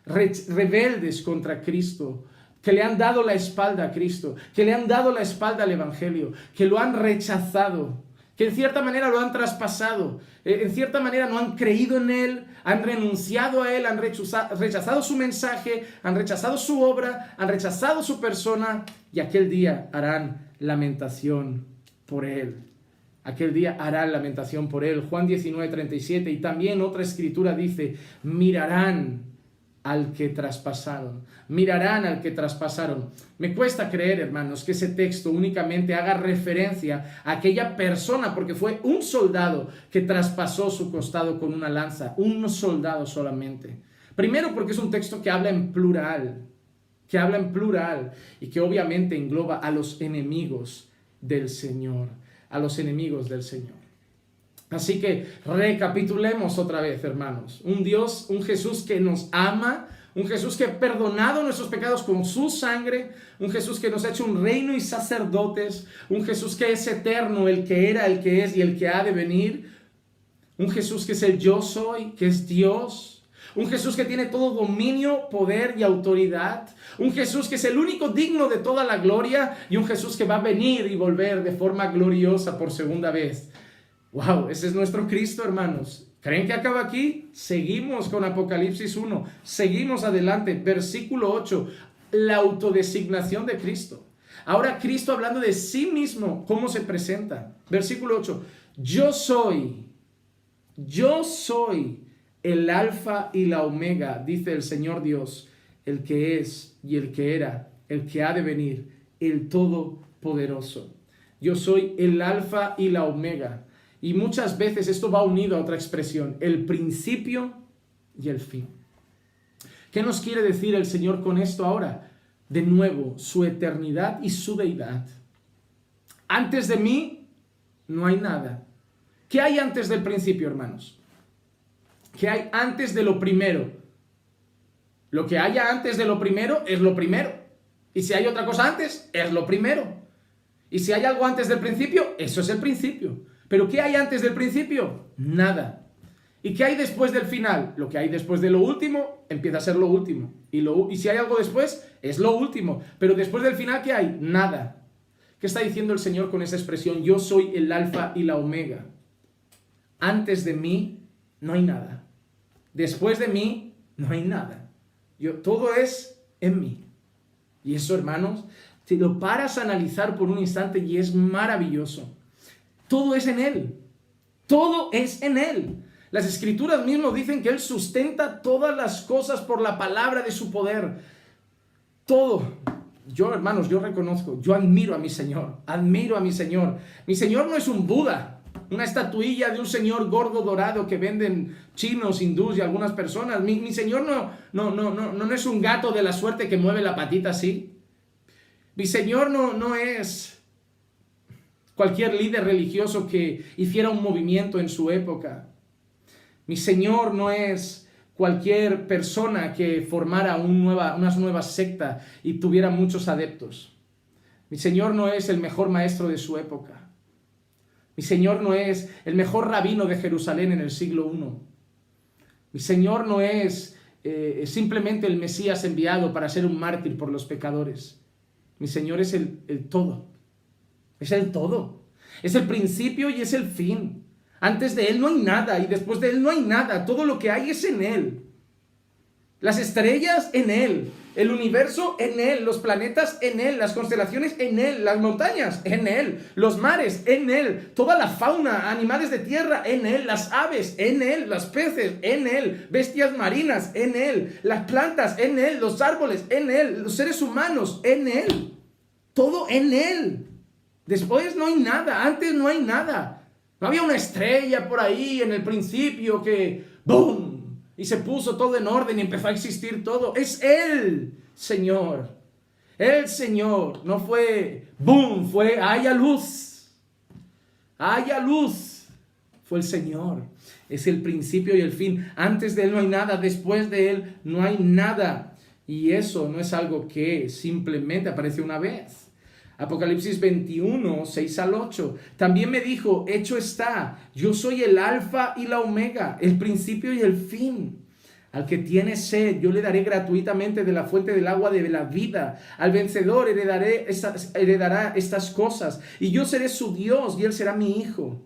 rebeldes contra Cristo, que le han dado la espalda a Cristo, que le han dado la espalda al Evangelio, que lo han rechazado, que en cierta manera lo han traspasado, en cierta manera no han creído en Él, han renunciado a Él, han rechazado su mensaje, han rechazado su obra, han rechazado su persona, y aquel día harán lamentación por Él. Aquel día harán lamentación por Él. Juan 19:37, y también otra escritura dice, mirarán al que traspasaron. Mirarán al que traspasaron. Me cuesta creer, hermanos, que ese texto únicamente haga referencia a aquella persona, porque fue un soldado que traspasó su costado con una lanza. Un soldado solamente. Primero porque es un texto que habla en plural. Y que obviamente engloba a los enemigos del Señor. A los enemigos del Señor. Así que recapitulemos otra vez, hermanos. Un Dios, un Jesús que nos ama, un Jesús que ha perdonado nuestros pecados con su sangre, un Jesús que nos ha hecho un reino y sacerdotes, un Jesús que es eterno, el que era, el que es y el que ha de venir, un Jesús que es el yo soy, que es Dios, un Jesús que tiene todo dominio, poder y autoridad, un Jesús que es el único digno de toda la gloria y un Jesús que va a venir y volver de forma gloriosa por segunda vez. ¡Wow! Ese es nuestro Cristo, hermanos. ¿Creen que acaba aquí? Seguimos con Apocalipsis 1. Seguimos adelante. Versículo 8. La autodesignación de Cristo. Ahora Cristo hablando de sí mismo. ¿Cómo se presenta? Versículo 8. Yo soy el alfa y la omega, dice el Señor Dios, el que es y el que era, el que ha de venir, el todopoderoso. Yo soy el alfa y la omega. Y muchas veces esto va unido a otra expresión, el principio y el fin. ¿Qué nos quiere decir el Señor con esto ahora? De nuevo, su eternidad y su deidad. Antes de mí no hay nada. ¿Qué hay antes del principio, hermanos? ¿Qué hay antes de lo primero? Lo que haya antes de lo primero es lo primero. Y si hay otra cosa antes, es lo primero. Y si hay algo antes del principio, eso es el principio. ¿Pero qué hay antes del principio? Nada. ¿Y qué hay después del final? Lo que hay después de lo último empieza a ser lo último. Y si hay algo después, es lo último. Pero después del final, ¿qué hay? Nada. ¿Qué está diciendo el Señor con esa expresión? Yo soy el alfa y la omega. Antes de mí no hay nada. Después de mí no hay nada. Todo es en mí. Y eso, hermanos, te lo paras a analizar por un instante y es maravilloso. Todo es en Él. Todo es en Él. Las Escrituras mismas dicen que Él sustenta todas las cosas por la palabra de su poder. Todo. Yo, hermanos, yo reconozco, yo admiro a mi Señor. Admiro a mi Señor. Mi Señor no es un Buda, una estatuilla de un señor gordo dorado que venden chinos, hindús y algunas personas. Mi Señor no es un gato de la suerte que mueve la patita así. Mi Señor no es cualquier líder religioso que hiciera un movimiento en su época. Mi Señor no es cualquier persona que formara una nueva secta y tuviera muchos adeptos. Mi Señor no es el mejor maestro de su época. Mi Señor no es el mejor rabino de Jerusalén en el siglo I. Mi Señor no es simplemente el Mesías enviado para ser un mártir por los pecadores. Mi Señor es el todo. Es el todo. Es el principio y es el fin. Antes de Él no hay nada y después de Él no hay nada. Todo lo que hay es en Él. Las estrellas en Él. El universo en Él. Los planetas en Él. Las constelaciones en Él. Las montañas en Él. Los mares en Él. Toda la fauna, animales de tierra en Él. Las aves en Él. Los peces en Él. Bestias marinas en Él. Las plantas en Él. Los árboles en Él. Los seres humanos en Él. Todo en Él. Después no hay nada, antes no hay nada. No había una estrella por ahí en el principio que ¡boom! Y se puso todo en orden y empezó a existir todo. Es Él, Señor. El Señor. No fue ¡boom! Fue ¡haya luz! ¡Haya luz! Fue el Señor. Es el principio y el fin. Antes de Él no hay nada, después de Él no hay nada. Y eso no es algo que simplemente aparece una vez. Apocalipsis 21, 6 al 8. También me dijo, hecho está, yo soy el alfa y la omega, el principio y el fin. Al que tiene sed, yo le daré gratuitamente de la fuente del agua de la vida. Al vencedor heredará estas cosas. Y yo seré su Dios y él será mi hijo.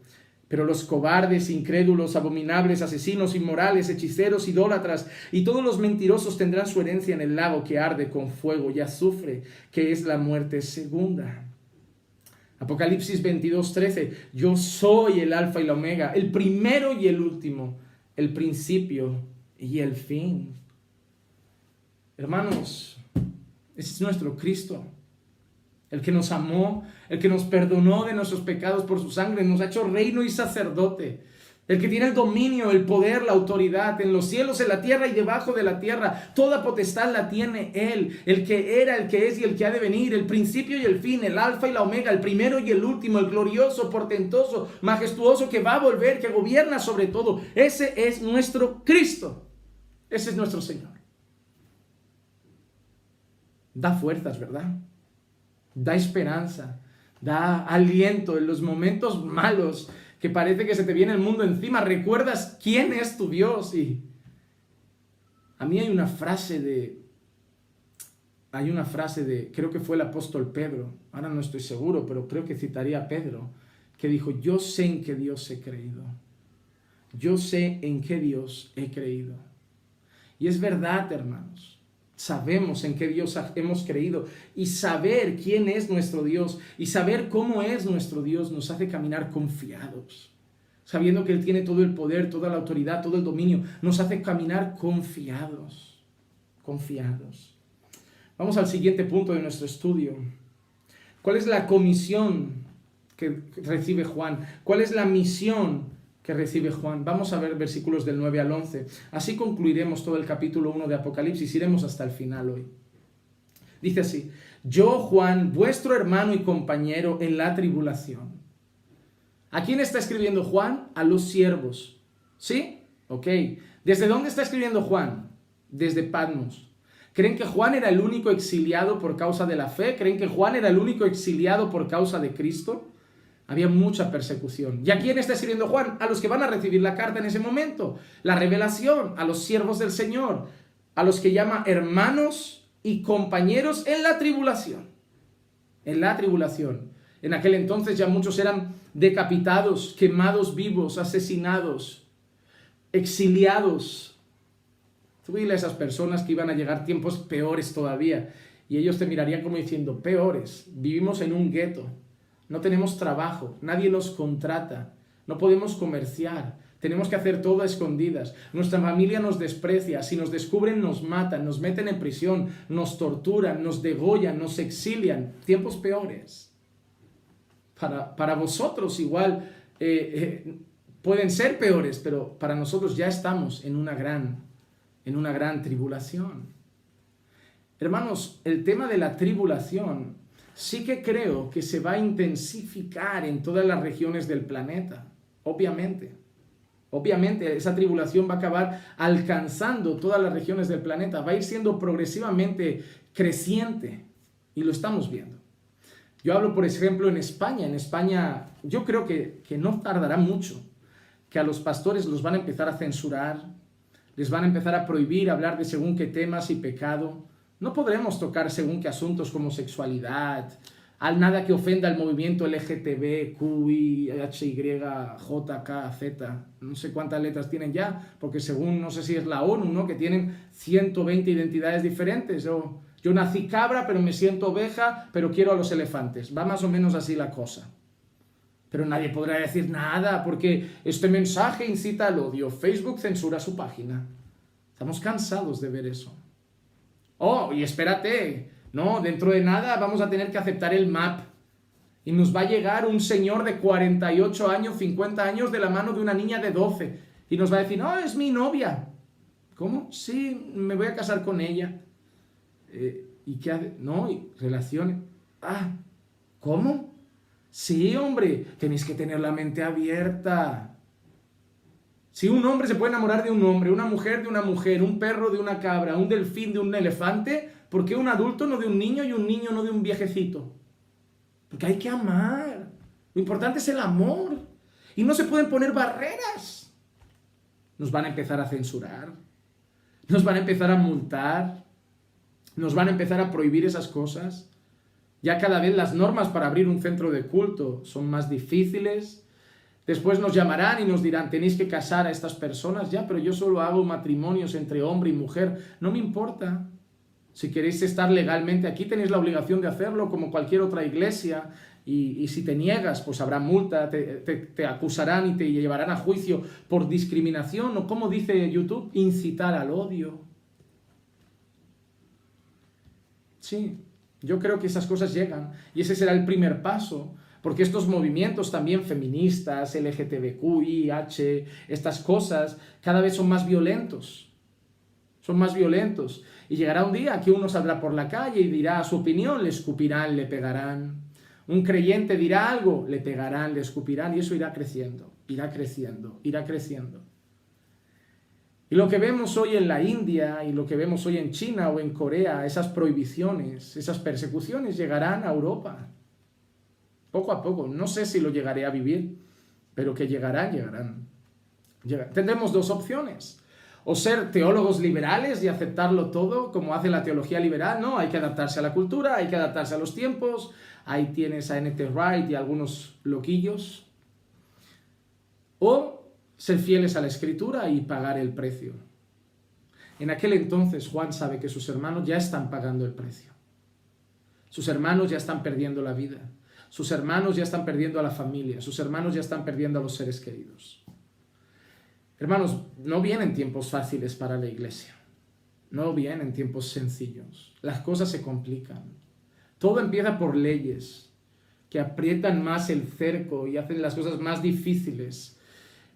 Pero los cobardes, incrédulos, abominables, asesinos, inmorales, hechiceros, idólatras y todos los mentirosos tendrán su herencia en el lago que arde con fuego y azufre, que es la muerte segunda. Apocalipsis 22, 13. Yo soy el alfa y la omega, el primero y el último, el principio y el fin. Hermanos, ese es nuestro Cristo. El que nos amó, el que nos perdonó de nuestros pecados por su sangre, nos ha hecho reino y sacerdote. El que tiene el dominio, el poder, la autoridad en los cielos, en la tierra y debajo de la tierra. Toda potestad la tiene Él. El que era, el que es y el que ha de venir. El principio y el fin, el alfa y la omega, el primero y el último, el glorioso, portentoso, majestuoso, que va a volver, que gobierna sobre todo. Ese es nuestro Cristo. Ese es nuestro Señor. da fuerzas, ¿verdad? Da esperanza, da aliento en los momentos malos que parece que se te viene el mundo encima. Recuerdas quién es tu Dios. Y a mí hay una frase de, creo que fue el apóstol Pedro, ahora no estoy seguro, pero creo que citaría a Pedro, que dijo, yo sé en qué Dios he creído. Yo sé en qué Dios he creído. Y es verdad, hermanos. Sabemos en qué Dios hemos creído. Y saber quién es nuestro Dios y saber cómo es nuestro Dios nos hace caminar confiados. Sabiendo que Él tiene todo el poder, toda la autoridad, todo el dominio, nos hace caminar confiados. Confiados. Vamos al siguiente punto de nuestro estudio. ¿Cuál es la comisión que recibe Juan? ¿Cuál es la misión que recibe Juan? Vamos a ver versículos del 9 al 11. Así concluiremos todo el capítulo 1 de Apocalipsis. Iremos hasta el final hoy. Dice así: yo, Juan, vuestro hermano y compañero en la tribulación. ¿A quién está escribiendo Juan? A los siervos. ¿Sí? Ok. ¿Desde dónde está escribiendo Juan? Desde Patmos. ¿Creen que Juan era el único exiliado por causa de la fe? ¿Creen que Juan era el único exiliado por causa de Cristo? Había mucha persecución. ¿Y a quién está escribiendo Juan? A los que van a recibir la carta en ese momento. La revelación, a los siervos del Señor, a los que llama hermanos y compañeros en la tribulación. En la tribulación. En aquel entonces ya muchos eran decapitados, quemados vivos, asesinados, exiliados. Tú dile a esas personas que iban a llegar tiempos peores todavía. Y ellos te mirarían como diciendo, peores. Vivimos en un gueto. No tenemos trabajo, nadie nos contrata, no podemos comerciar, tenemos que hacer todo a escondidas, nuestra familia nos desprecia, si nos descubren nos matan, nos meten en prisión, nos torturan, nos degollan, nos exilian, tiempos peores. Para vosotros igual pueden ser peores, pero para nosotros ya estamos en una gran tribulación. Hermanos, el tema de la tribulación sí que creo que se va a intensificar en todas las regiones del planeta, obviamente. Obviamente esa tribulación va a acabar alcanzando todas las regiones del planeta, va a ir siendo progresivamente creciente y lo estamos viendo. Yo hablo, por ejemplo, en España yo creo que no tardará mucho, que a los pastores los van a empezar a censurar, les van a empezar a prohibir hablar de según qué temas y pecado. No podremos tocar según qué asuntos como sexualidad, nada que ofenda al movimiento LGTB, QI, HY, K, Z, no sé cuántas letras tienen ya, porque según, no sé si es la ONU, ¿no? Que tienen 120 identidades diferentes. Yo nací cabra, pero me siento oveja, pero quiero a los elefantes. Va más o menos así la cosa. Pero nadie podrá decir nada, porque este mensaje incita al odio. Facebook censura su página. Estamos cansados de ver eso. Oh, y espérate, no, dentro de nada vamos a tener que aceptar el MAP. Y nos va a llegar un señor de 48 años, 50 años de la mano de una niña de 12. Y nos va a decir, no, es mi novia. ¿Cómo? Sí, me voy a casar con ella. ¿Y qué hace? No, y relaciones. Ah, ¿cómo? Sí, hombre, tenéis que tener la mente abierta. Si un hombre se puede enamorar de un hombre, una mujer de una mujer, un perro de una cabra, un delfín de un elefante, ¿por qué un adulto no de un niño y un niño no de un viejecito? Porque hay que amar. Lo importante es el amor. Y no se pueden poner barreras. Nos van a empezar a censurar. Nos van a empezar a multar. Nos van a empezar a prohibir esas cosas. Ya cada vez las normas para abrir un centro de culto son más difíciles. Después nos llamarán y nos dirán, tenéis que casar a estas personas, ya, pero yo solo hago matrimonios entre hombre y mujer, no me importa. Si queréis estar legalmente aquí, tenéis la obligación de hacerlo como cualquier otra iglesia, y si te niegas, pues habrá multa, te acusarán y te llevarán a juicio por discriminación, o como dice YouTube, incitar al odio. Sí, yo creo que esas cosas llegan, y ese será el primer paso. Porque estos movimientos también feministas, LGTBQI, estas cosas, cada vez son más violentos. Son más violentos. Y llegará un día que uno saldrá por la calle y dirá su opinión, le escupirán, le pegarán. Un creyente dirá algo, le pegarán, le escupirán, y eso irá creciendo, irá creciendo, irá creciendo. Y lo que vemos hoy en la India y lo que vemos hoy en China o en Corea, esas prohibiciones, esas persecuciones llegarán a Europa. Poco a poco. No sé si lo llegaré a vivir, pero que llegarán. Tendremos dos opciones. O ser teólogos liberales y aceptarlo todo como hace la teología liberal. No, hay que adaptarse a la cultura, hay que adaptarse a los tiempos. Ahí tienes a N.T. Wright y a algunos loquillos. O ser fieles a la Escritura y pagar el precio. En aquel entonces Juan sabe que sus hermanos ya están pagando el precio. Sus hermanos ya están perdiendo la vida. Sus hermanos ya están perdiendo a la familia. Sus hermanos ya están perdiendo a los seres queridos. Hermanos, no vienen tiempos fáciles para la iglesia. No vienen tiempos sencillos. Las cosas se complican. Todo empieza por leyes que aprietan más el cerco y hacen las cosas más difíciles.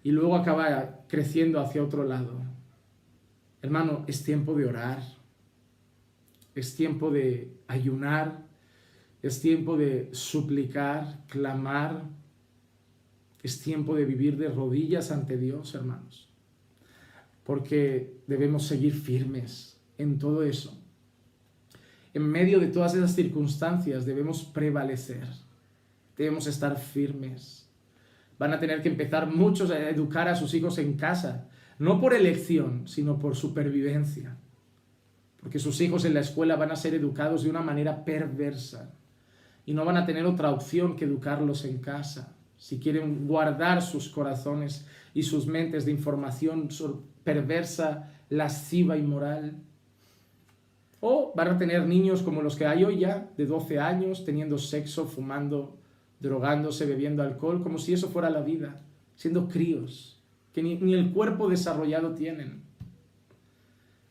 Y luego acaba creciendo hacia otro lado. Hermano, es tiempo de orar. Es tiempo de ayunar. Es tiempo de suplicar, clamar. Es tiempo de vivir de rodillas ante Dios, hermanos. Porque debemos seguir firmes en todo eso. En medio de todas esas circunstancias debemos prevalecer. Debemos estar firmes. Van a tener que empezar muchos a educar a sus hijos en casa, no por elección, sino por supervivencia. Porque sus hijos en la escuela van a ser educados de una manera perversa y no van a tener otra opción que educarlos en casa, si quieren guardar sus corazones y sus mentes de información perversa, lasciva y moral. O van a tener niños como los que hay hoy ya, de 12 años, teniendo sexo, fumando, drogándose, bebiendo alcohol, como si eso fuera la vida, siendo críos, que ni el cuerpo desarrollado tienen.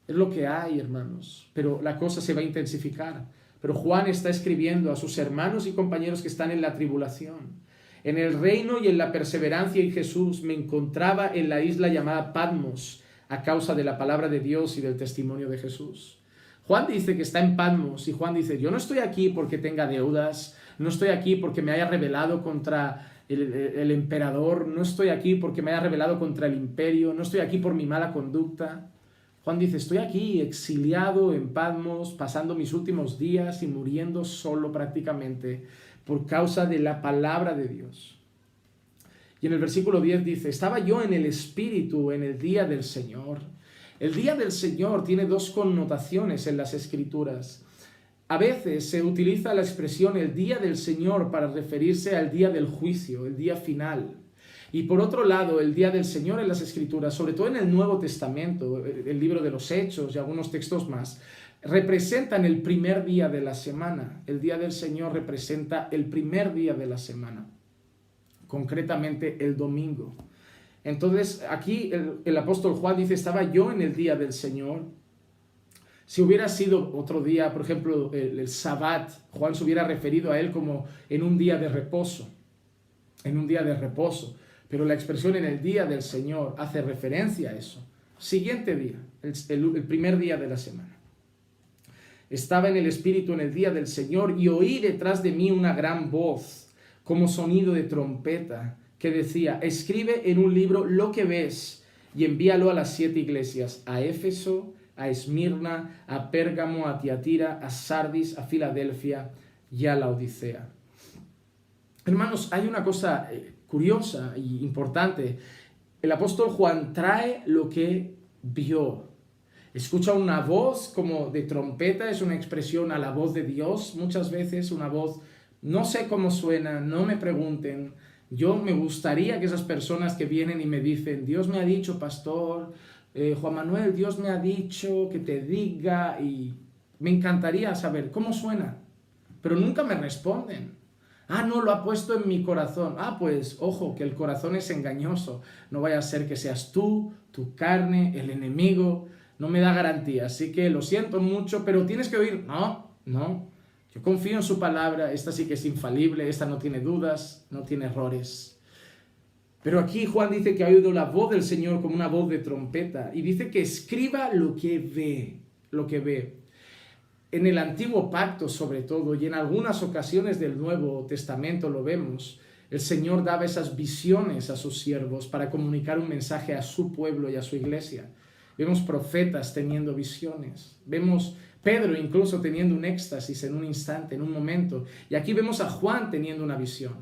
Es lo que hay, hermanos, pero la cosa se va a intensificar. Pero Juan está escribiendo a sus hermanos y compañeros que están en la tribulación. En el reino y en la perseverancia en Jesús me encontraba en la isla llamada Patmos a causa de la palabra de Dios y del testimonio de Jesús. Juan dice que está en Patmos y Juan dice, yo no estoy aquí porque tenga deudas, no estoy aquí porque me haya rebelado contra el emperador, no estoy aquí porque me haya rebelado contra el imperio, no estoy aquí por mi mala conducta. Juan dice, estoy aquí exiliado en Patmos, pasando mis últimos días y muriendo solo prácticamente por causa de la palabra de Dios. Y en el versículo 10 dice, estaba yo en el Espíritu en el día del Señor. El día del Señor tiene dos connotaciones en las Escrituras. A veces se utiliza la expresión el día del Señor para referirse al día del juicio, el día final. Y por otro lado, el día del Señor en las Escrituras, sobre todo en el Nuevo Testamento, el libro de los Hechos y algunos textos más, representan el primer día de la semana. El día del Señor representa el primer día de la semana, concretamente el domingo. Entonces, aquí el apóstol Juan dice, estaba yo en el día del Señor. Si hubiera sido otro día, por ejemplo, el Sabbat, Juan se hubiera referido a él como en un día de reposo, en un día de reposo. Pero la expresión en el día del Señor hace referencia a eso. Siguiente día, el primer día de la semana. Estaba en el Espíritu en el día del Señor y oí detrás de mí una gran voz, como sonido de trompeta, que decía, escribe en un libro lo que ves y envíalo a las 7 iglesias, a Éfeso, a Esmirna, a Pérgamo, a Tiatira, a Sardis, a Filadelfia y a Laodicea. Hermanos, hay una cosa curiosa y importante. El apóstol Juan trae lo que vio. Escucha una voz como de trompeta, es una expresión a la voz de Dios, muchas veces una voz, no sé cómo suena, no me pregunten. Yo me gustaría que esas personas que vienen y me dicen, Dios me ha dicho, pastor, Juan Manuel, Dios me ha dicho que te diga, y me encantaría saber cómo suena, pero nunca me responden. Ah, no, lo ha puesto en mi corazón. Ah, pues, ojo, que el corazón es engañoso. No vaya a ser que seas tú, tu carne, el enemigo. No me da garantía, así que lo siento mucho, pero tienes que oír. No. Yo confío en su palabra, esta sí que es infalible, esta no tiene dudas, no tiene errores. Pero aquí Juan dice que ha oído la voz del Señor como una voz de trompeta y dice que escriba lo que ve. En el Antiguo Pacto, sobre todo, y en algunas ocasiones del Nuevo Testamento lo vemos, el Señor daba esas visiones a sus siervos para comunicar un mensaje a su pueblo y a su iglesia. vemos profetas teniendo visiones, vemos Pedro incluso teniendo un éxtasis en un instante, en un momento, y aquí vemos a Juan teniendo una visión.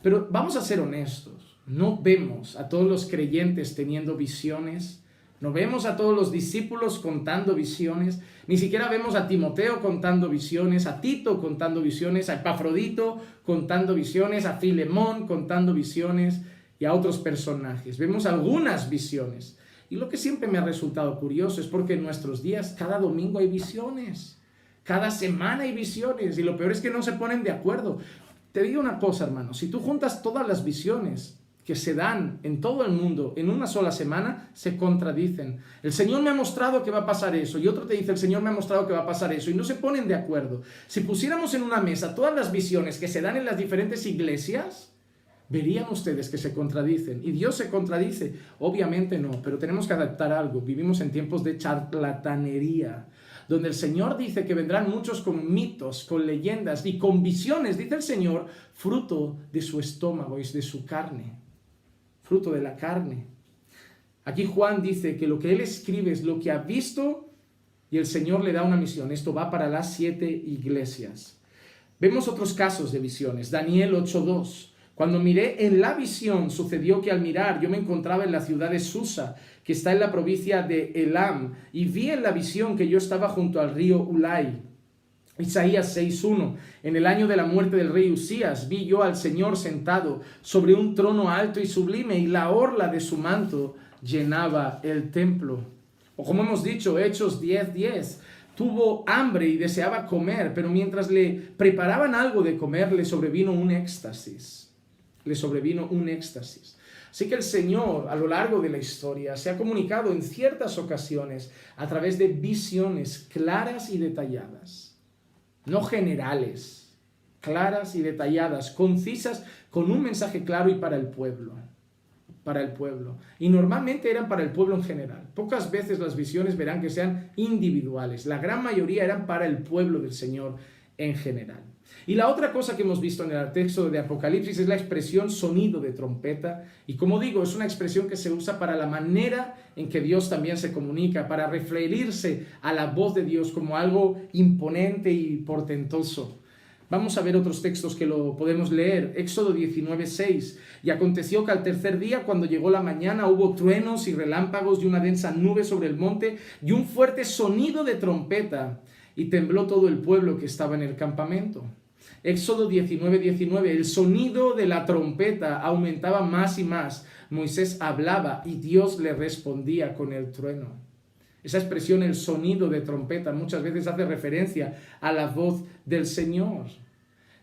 Pero vamos a ser honestos, no vemos a todos los creyentes teniendo visiones, no vemos a todos los discípulos contando visiones, ni siquiera vemos a Timoteo contando visiones, a Tito contando visiones, a Epafrodito contando visiones, a Filemón contando visiones y a otros personajes. Vemos algunas visiones. Y lo que siempre me ha resultado curioso es porque en nuestros días cada domingo hay visiones, cada semana hay visiones y lo peor es que no se ponen de acuerdo. Te digo una cosa, hermano, si tú juntas todas las visiones que se dan en todo el mundo en una sola semana, se contradicen. El Señor me ha mostrado que va a pasar eso y otro te dice, el Señor me ha mostrado que va a pasar eso y no se ponen de acuerdo. Si pusiéramos en una mesa todas las visiones que se dan en las diferentes iglesias, verían ustedes que se contradicen. ¿Y Dios se contradice? Obviamente no, pero tenemos que adaptar algo. Vivimos en tiempos de charlatanería, donde el Señor dice que vendrán muchos con mitos, con leyendas y con visiones, dice el Señor, fruto de su estómago y de su carne. Fruto de la carne. Aquí Juan dice que lo que él escribe es lo que ha visto y el Señor le da una misión. Esto va para las 7 iglesias. Vemos otros casos de visiones. Daniel 8:2. Cuando miré en la visión, sucedió que al mirar yo me encontraba en la ciudad de Susa, que está en la provincia de Elam, y vi en la visión que yo estaba junto al río Ulai. Isaías 6:1. En el año de la muerte del rey Usías, vi yo al Señor sentado sobre un trono alto y sublime, y la orla de su manto llenaba el templo. O como hemos dicho, Hechos 10:10. Tuvo hambre y deseaba comer, pero mientras le preparaban algo de comer, le sobrevino un éxtasis. Así que el Señor, a lo largo de la historia, se ha comunicado en ciertas ocasiones a través de visiones claras y detalladas, no generales, claras y detalladas, concisas, con un mensaje claro y para el pueblo. Y normalmente eran para el pueblo en general. Pocas veces las visiones verán que sean individuales. La gran mayoría eran para el pueblo del Señor en general. Y la otra cosa que hemos visto en el texto de Apocalipsis es la expresión sonido de trompeta. Y como digo, es una expresión que se usa para la manera en que Dios también se comunica, para referirse a la voz de Dios como algo imponente y portentoso. Vamos a ver otros textos que lo podemos leer. Éxodo 19:6. Y aconteció que al tercer día, cuando llegó la mañana, hubo truenos y relámpagos y una densa nube sobre el monte y un fuerte sonido de trompeta. Y tembló todo el pueblo que estaba en el campamento. Éxodo 19:19. El sonido de la trompeta aumentaba más y más. Moisés hablaba y Dios le respondía con el trueno. Esa expresión, el sonido de trompeta, muchas veces hace referencia a la voz del Señor.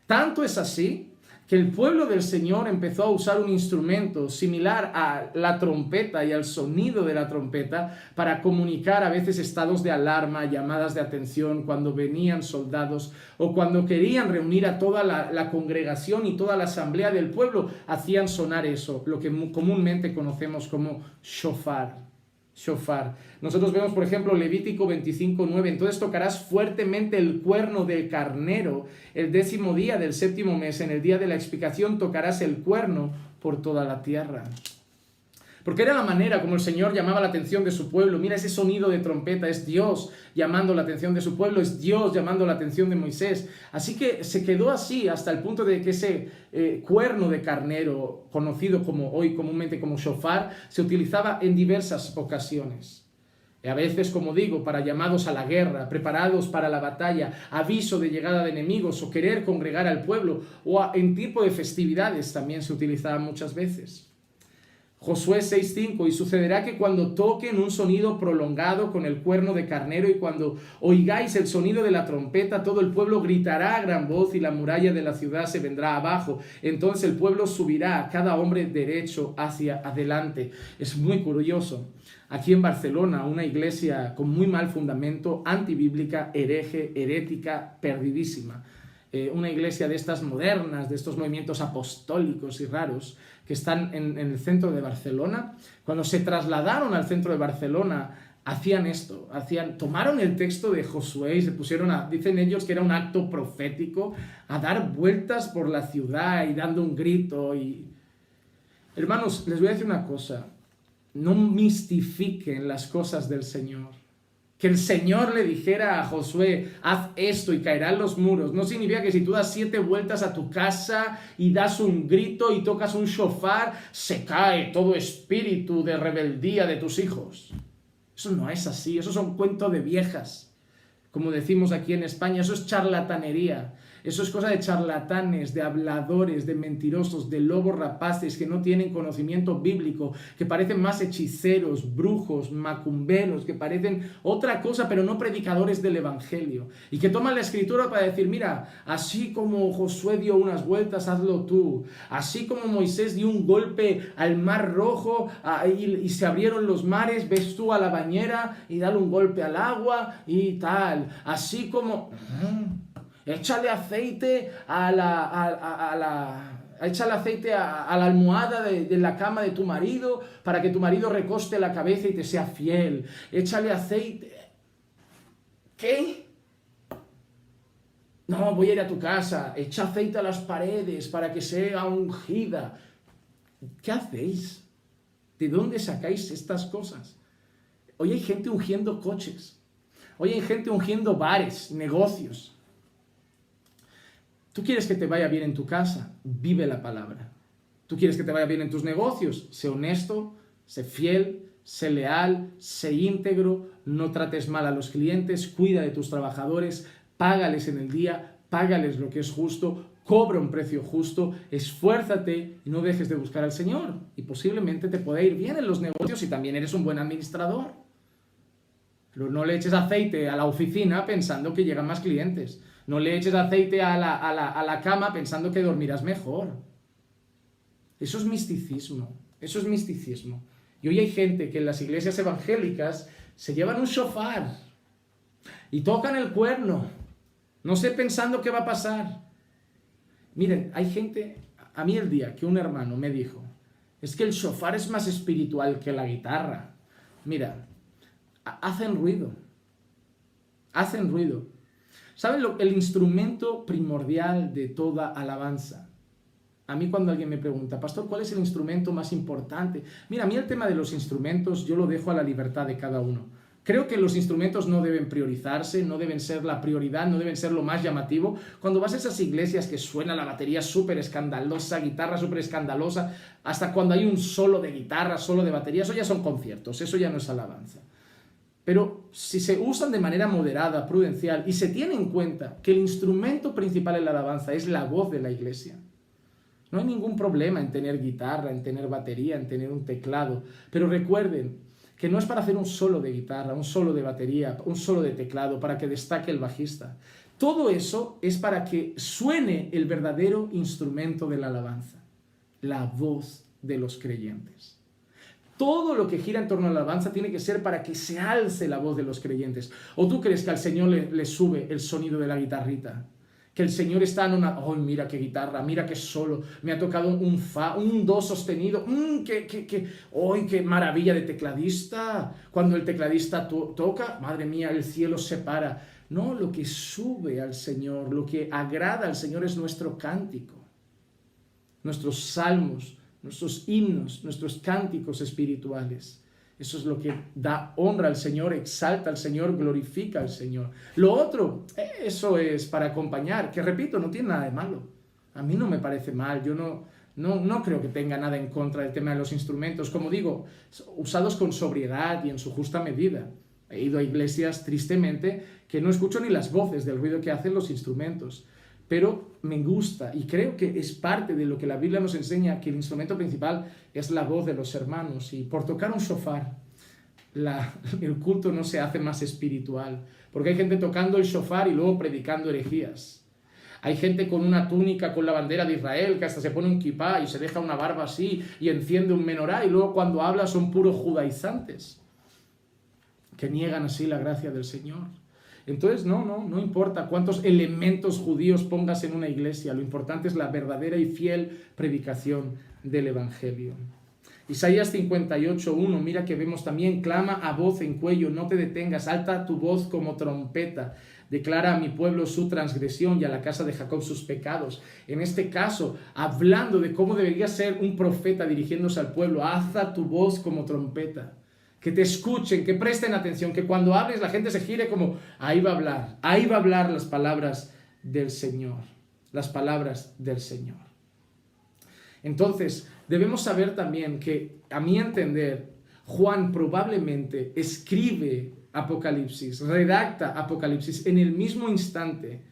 Tanto es así que el pueblo del Señor empezó a usar un instrumento similar a la trompeta y al sonido de la trompeta para comunicar a veces estados de alarma, llamadas de atención, cuando venían soldados o cuando querían reunir a toda la congregación y toda la asamblea del pueblo, hacían sonar eso, lo que comúnmente conocemos como shofar. Nosotros vemos, por ejemplo, Levítico 25:9. Entonces tocarás fuertemente el cuerno del carnero el 10º día del 7º mes. En el día de la expiación tocarás el cuerno por toda la tierra. Porque era la manera como el Señor llamaba la atención de su pueblo. Mira ese sonido de trompeta, es Dios llamando la atención de su pueblo, es Dios llamando la atención de Moisés. Así que se quedó así hasta el punto de que ese cuerno de carnero, conocido como hoy comúnmente como shofar, se utilizaba en diversas ocasiones. A veces, como digo, para llamados a la guerra, preparados para la batalla, aviso de llegada de enemigos o querer congregar al pueblo, o en tipo de festividades también se utilizaba muchas veces. Josué 6:5. Y sucederá que cuando toquen un sonido prolongado con el cuerno de carnero y cuando oigáis el sonido de la trompeta, todo el pueblo gritará a gran voz y la muralla de la ciudad se vendrá abajo. Entonces el pueblo subirá, cada hombre derecho hacia adelante. Es muy curioso. Aquí en Barcelona, una iglesia con muy mal fundamento, antibíblica, hereje, herética, perdidísima. Una iglesia de estas modernas, de estos movimientos apostólicos y raros que están en el centro de Barcelona. Cuando se trasladaron al centro de Barcelona, hacían esto, tomaron el texto de Josué y se pusieron dicen ellos que era un acto profético, a dar vueltas por la ciudad y dando un grito. Hermanos, les voy a decir una cosa. no mistifiquen las cosas del Señor. Que el Señor le dijera a Josué, haz esto y caerán los muros, no significa que si tú das 7 vueltas a tu casa y das un grito y tocas un shofar, se cae todo espíritu de rebeldía de tus hijos. Eso no es así, eso son cuentos de viejas. Como decimos aquí en España, eso es charlatanería. Eso es cosa de charlatanes, de habladores, de mentirosos, de lobos rapaces que no tienen conocimiento bíblico, que parecen más hechiceros, brujos, macumberos, que parecen otra cosa, pero no predicadores del Evangelio. Y que toman la Escritura para decir, mira, así como Josué dio unas vueltas, hazlo tú. Así como Moisés dio un golpe al mar rojo y se abrieron los mares, ves tú a la bañera y dale un golpe al agua y tal. Así como... Échale aceite a la almohada de la cama de tu marido para que tu marido recoste la cabeza y te sea fiel. Échale aceite. ¿Qué? No, voy a ir a tu casa. Echa aceite a las paredes para que sea ungida. ¿Qué hacéis? ¿De dónde sacáis estas cosas? Hoy hay gente ungiendo coches. Hoy hay gente ungiendo bares, negocios. ¿Tú quieres que te vaya bien en tu casa? Vive la palabra. ¿Tú quieres que te vaya bien en tus negocios? Sé honesto, sé fiel, sé leal, sé íntegro, no trates mal a los clientes, cuida de tus trabajadores, págales en el día, págales lo que es justo, cobra un precio justo, esfuérzate y no dejes de buscar al Señor. Y posiblemente te pueda ir bien en los negocios si también eres un buen administrador. Pero no le eches aceite a la oficina pensando que llegan más clientes. No le eches aceite a la cama pensando que dormirás mejor. Eso es misticismo. Eso es misticismo. Y hoy hay gente que en las iglesias evangélicas se llevan un shofar y tocan el cuerno. No sé pensando qué va a pasar. Miren, hay gente... A mí el día que un hermano me dijo, es que el shofar es más espiritual que la guitarra. Mira, hacen ruido. Hacen ruido. ¿Saben el instrumento primordial de toda alabanza? A mí cuando alguien me pregunta, pastor, ¿cuál es el instrumento más importante? Mira, a mí el tema de los instrumentos yo lo dejo a la libertad de cada uno. Creo que los instrumentos no deben priorizarse, no deben ser la prioridad, no deben ser lo más llamativo. Cuando vas a esas iglesias que suena la batería súper escandalosa, guitarra súper escandalosa, hasta cuando hay un solo de guitarra, solo de batería, eso ya son conciertos, eso ya no es alabanza. Pero si se usan de manera moderada, prudencial, y se tiene en cuenta que el instrumento principal en la alabanza es la voz de la iglesia, no hay ningún problema en tener guitarra, en tener batería, en tener un teclado. Pero recuerden que no es para hacer un solo de guitarra, un solo de batería, un solo de teclado, para que destaque el bajista. Todo eso es para que suene el verdadero instrumento de la alabanza, la voz de los creyentes. Todo lo que gira en torno a la alabanza tiene que ser para que se alce la voz de los creyentes. ¿O tú crees que al Señor le sube el sonido de la guitarrita? Que el Señor está en una... ¡Oh, mira qué guitarra! ¡Mira qué solo! Me ha tocado un fa, un do sostenido. ¡Oh, qué maravilla de tecladista! Cuando el tecladista toca, madre mía, el cielo se para. No, lo que sube al Señor, lo que agrada al Señor es nuestro cántico, nuestros salmos, nuestros himnos, nuestros cánticos espirituales. Eso es lo que da honra al Señor, exalta al Señor, glorifica al Señor. Lo otro, eso es para acompañar, que repito, no tiene nada de malo. A mí no me parece mal, yo no creo que tenga nada en contra del tema de los instrumentos. Como digo, usados con sobriedad y en su justa medida. He ido a iglesias, tristemente, que no escucho ni las voces del ruido que hacen los instrumentos. Pero me gusta y creo que es parte de lo que la Biblia nos enseña, que el instrumento principal es la voz de los hermanos. Y por tocar un shofar, el culto no se hace más espiritual. Porque hay gente tocando el shofar y luego predicando herejías. Hay gente con una túnica con la bandera de Israel que hasta se pone un kipá y se deja una barba así y enciende un menorá y luego cuando habla son puros judaizantes que niegan así la gracia del Señor. Entonces, no importa cuántos elementos judíos pongas en una iglesia, lo importante es la verdadera y fiel predicación del Evangelio. Isaías 58:1, mira que vemos también, clama a voz en cuello, no te detengas, alta tu voz como trompeta, Declara a mi pueblo su transgresión y a la casa de Jacob sus pecados. En este caso, hablando de cómo debería ser un profeta dirigiéndose al pueblo. Alza tu voz como trompeta. Que te escuchen, que presten atención, que cuando hables la gente se gire como, ahí va a hablar las palabras del Señor. Las palabras del Señor. Entonces, debemos saber también que, a mi entender, Juan probablemente escribe Apocalipsis, redacta Apocalipsis en el mismo instante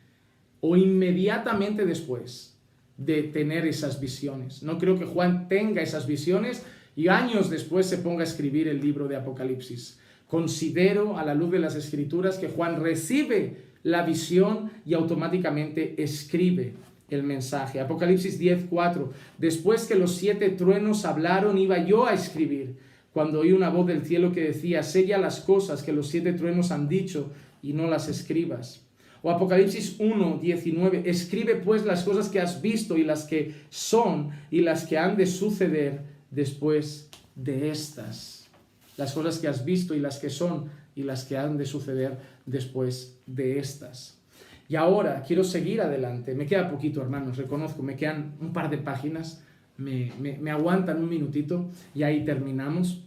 o inmediatamente después de tener esas visiones. No creo que Juan tenga esas visiones y años después se ponga a escribir el libro de Apocalipsis. Considero, a la luz de las Escrituras, que Juan recibe la visión y automáticamente escribe el mensaje. Apocalipsis 10:4. Después que los 7 truenos hablaron, iba yo a escribir, cuando oí una voz del cielo que decía, sella las cosas que los 7 truenos han dicho y no las escribas. O Apocalipsis 1:19. Escribe pues las cosas que has visto y las que son y las que han de suceder después de estas. Las cosas que has visto y las que son y las que han de suceder después de estas. Y ahora quiero seguir adelante. Me queda poquito, hermanos, reconozco, me quedan un par de páginas. Me aguantan un minutito y ahí terminamos.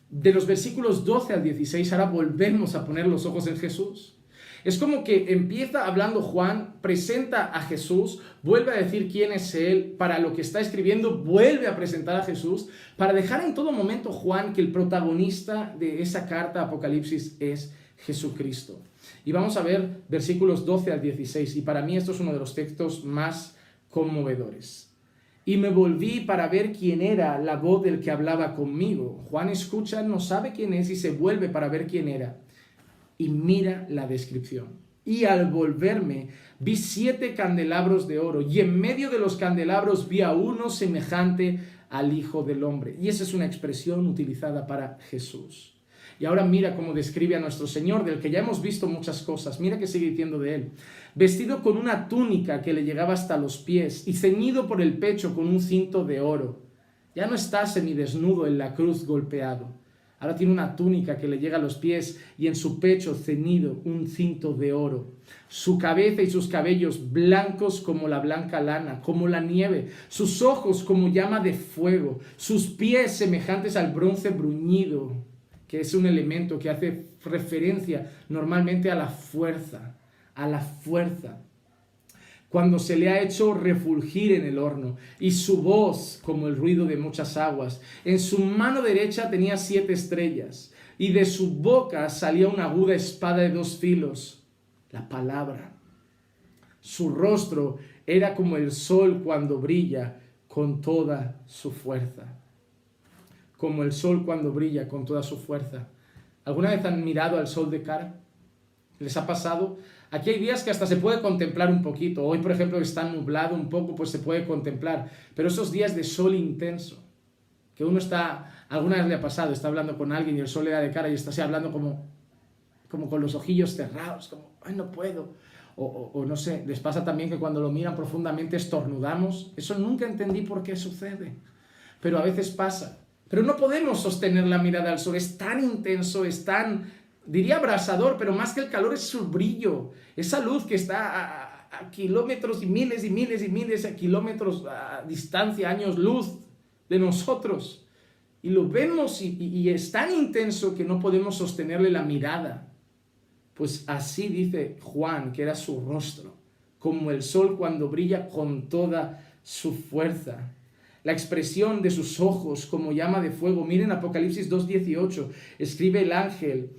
De los versículos 12 al 16, ahora volvemos a poner los ojos en Jesús. Es como que empieza hablando Juan, presenta a Jesús, vuelve a decir quién es Él, para lo que está escribiendo, vuelve a presentar a Jesús, para dejar en todo momento Juan que el protagonista de esa carta Apocalipsis es Jesucristo. Y vamos a ver versículos 12 al 16, y para mí esto es uno de los textos más conmovedores. Y me volví para ver quién era la voz del que hablaba conmigo. Juan escucha, no sabe quién es y se vuelve para ver quién era. Y mira la descripción. Y al volverme vi 7 candelabros de oro y en medio de los candelabros vi a uno semejante al Hijo del Hombre. Y esa es una expresión utilizada para Jesús. Y ahora mira cómo describe a nuestro Señor, del que ya hemos visto muchas cosas. Mira que sigue diciendo de Él. Vestido con una túnica que le llegaba hasta los pies y ceñido por el pecho con un cinto de oro. Ya no está semidesnudo en la cruz golpeado. Ahora tiene una túnica que le llega a los pies y en su pecho ceñido un cinto de oro. Su cabeza y sus cabellos blancos como la blanca lana, como la nieve. Sus ojos como llama de fuego. Sus pies semejantes al bronce bruñido, que es un elemento que hace referencia normalmente a la fuerza. A la fuerza. Cuando se le ha hecho refulgir en el horno, y su voz como el ruido de muchas aguas. En su mano derecha tenía 7 estrellas, y de su boca salía una aguda espada de 2 filos, la palabra. Su rostro era como el sol cuando brilla con toda su fuerza. Como el sol cuando brilla con toda su fuerza. ¿Alguna vez han mirado al sol de cara? ¿Les ha pasado? Aquí hay días que hasta se puede contemplar un poquito. Hoy, por ejemplo, está nublado un poco, pues se puede contemplar. Pero esos días de sol intenso, que uno está, alguna vez le ha pasado, está hablando con alguien y el sol le da de cara y está así hablando como con los ojillos cerrados, como, ay, no puedo. O no sé, les pasa también que cuando lo miran profundamente estornudamos. Eso nunca entendí por qué sucede, pero a veces pasa. Pero no podemos sostener la mirada al sol, es tan intenso, es tan, diría abrasador, pero más que el calor es su brillo, esa luz que está a kilómetros y miles de kilómetros a distancia, años luz de nosotros. Y lo vemos y es tan intenso que no podemos sostenerle la mirada. Pues así dice Juan, que era su rostro, como el sol cuando brilla con toda su fuerza. La expresión de sus ojos como llama de fuego. Miren Apocalipsis 2:18, escribe el ángel,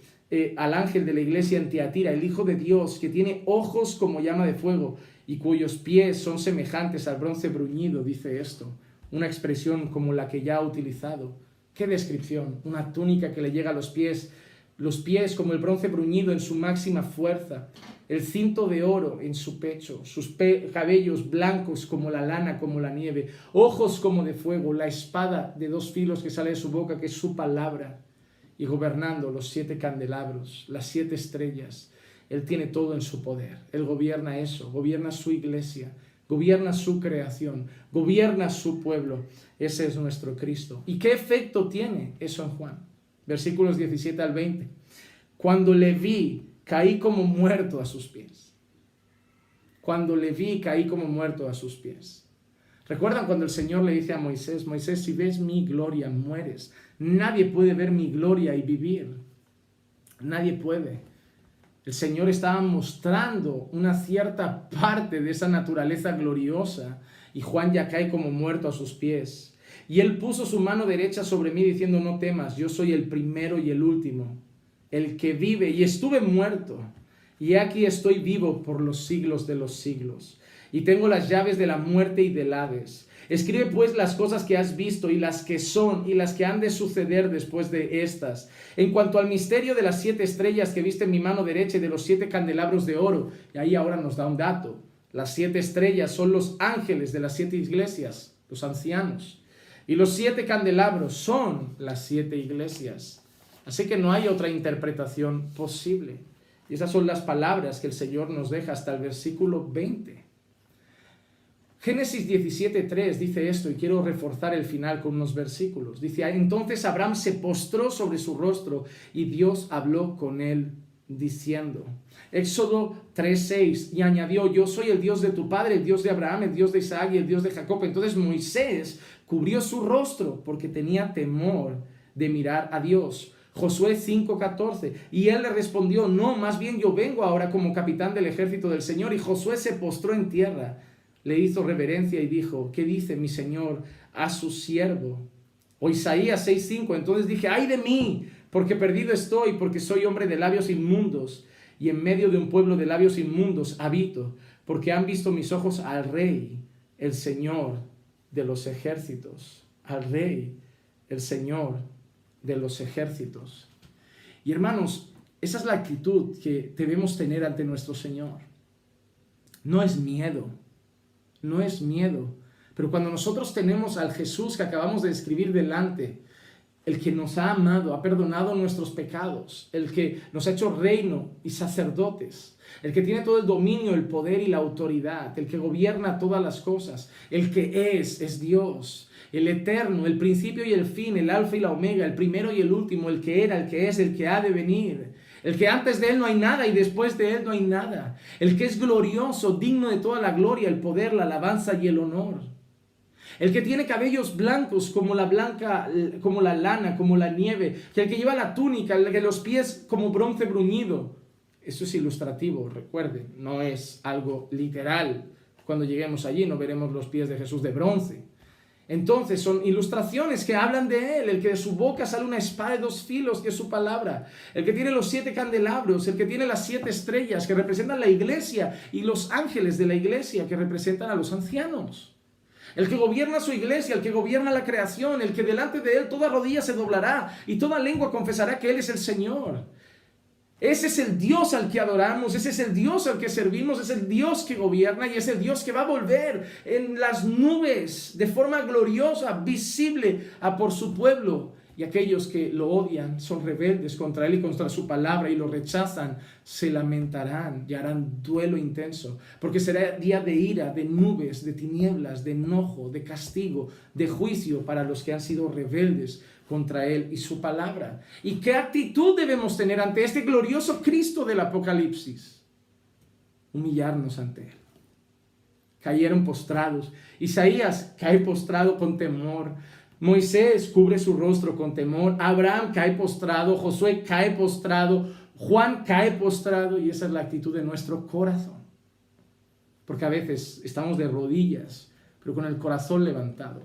al ángel de la iglesia en Tiatira, el Hijo de Dios, que tiene ojos como llama de fuego y cuyos pies son semejantes al bronce bruñido, dice esto. Una expresión como la que ya ha utilizado. ¿Qué descripción? Una túnica que le llega a los pies como el bronce bruñido en su máxima fuerza, el cinto de oro en su pecho, sus cabellos blancos como la lana, como la nieve, ojos como de fuego, la espada de 2 filos que sale de su boca, que es su palabra, y gobernando los 7 candelabros, las 7 estrellas. Él tiene todo en su poder. Él gobierna eso, gobierna su iglesia, gobierna su creación, gobierna su pueblo. Ese es nuestro Cristo. ¿Y qué efecto tiene eso en Juan? Versículos 17 al 20. Cuando le vi, caí como muerto a sus pies. Cuando le vi, caí como muerto a sus pies. ¿Recuerdan cuando el Señor le dice a Moisés, Moisés, si ves mi gloria, mueres? Nadie puede ver mi gloria y vivir. Nadie puede. El Señor estaba mostrando una cierta parte de esa naturaleza gloriosa y Juan ya cae como muerto a sus pies. Y él puso su mano derecha sobre mí diciendo, no temas, yo soy el primero y el último, el que vive, y estuve muerto, y aquí estoy vivo por los siglos de los siglos, y tengo las llaves de la muerte y del Hades. Escribe pues las cosas que has visto y las que son y las que han de suceder después de estas. En cuanto al misterio de las 7 estrellas que viste en mi mano derecha y de los 7 candelabros de oro, y ahí ahora nos da un dato, las 7 estrellas son los ángeles de las 7 iglesias, los ancianos. Y los 7 candelabros son las 7 iglesias. Así que no hay otra interpretación posible. Y esas son las palabras que el Señor nos deja hasta el versículo 20. Génesis 17:3 dice esto, y quiero reforzar el final con unos versículos. Dice, entonces Abraham se postró sobre su rostro y Dios habló con él diciendo. Éxodo 3:6, y añadió, yo soy el Dios de tu padre, el Dios de Abraham, el Dios de Isaac y el Dios de Jacob. Entonces Moisés cubrió su rostro porque tenía temor de mirar a Dios. Josué 5:14, y él le respondió, no, más bien yo vengo ahora como capitán del ejército del Señor. Y Josué se postró en tierra, le hizo reverencia y dijo, ¿qué dice mi Señor a su siervo? O Isaías 6:5, entonces dije, ay de mí, porque perdido estoy, porque soy hombre de labios inmundos, y en medio de un pueblo de labios inmundos habito, porque han visto mis ojos al Rey, el Señor de los ejércitos, al Rey, el Señor de los ejércitos. Y hermanos, esa es la actitud que debemos tener ante nuestro Señor. No es miedo, no es miedo, pero cuando nosotros tenemos al Jesús que acabamos de describir delante, el que nos ha amado, ha perdonado nuestros pecados, el que nos ha hecho reino y sacerdotes, el que tiene todo el dominio, el poder y la autoridad, el que gobierna todas las cosas, el que es Dios, el eterno, el principio y el fin, el alfa y la omega, el primero y el último, el que era, el que es, el que ha de venir, el que antes de él no hay nada y después de él no hay nada, el que es glorioso, digno de toda la gloria, el poder, la alabanza y el honor. El que tiene cabellos blancos como la lana, como la nieve, que el que lleva la túnica, el que los pies como bronce bruñido. Eso es ilustrativo, recuerden, no es algo literal. Cuando lleguemos allí no veremos los pies de Jesús de bronce. Entonces son ilustraciones que hablan de él, el que de su boca sale una espada de 2 filos, que es su palabra, el que tiene los 7 candelabros, el que tiene las 7 estrellas que representan la iglesia y los ángeles de la iglesia que representan a los ancianos. El que gobierna su iglesia, el que gobierna la creación, el que delante de él toda rodilla se doblará y toda lengua confesará que él es el Señor. Ese es el Dios al que adoramos, ese es el Dios al que servimos, es el Dios que gobierna y es el Dios que va a volver en las nubes de forma gloriosa, visible a por su pueblo. Y aquellos que lo odian, son rebeldes contra él y contra su palabra y lo rechazan, se lamentarán y harán duelo intenso, porque será día de ira, de nubes, de tinieblas, de enojo, de castigo, de juicio para los que han sido rebeldes contra él y su palabra. ¿Y qué actitud debemos tener ante este glorioso Cristo del Apocalipsis? Humillarnos ante él. Cayeron postrados. Isaías cae postrado con temor. Moisés cubre su rostro con temor. Abraham cae postrado. Josué cae postrado. Juan cae postrado. Y esa es la actitud de nuestro corazón. Porque a veces estamos de rodillas, pero con el corazón levantado.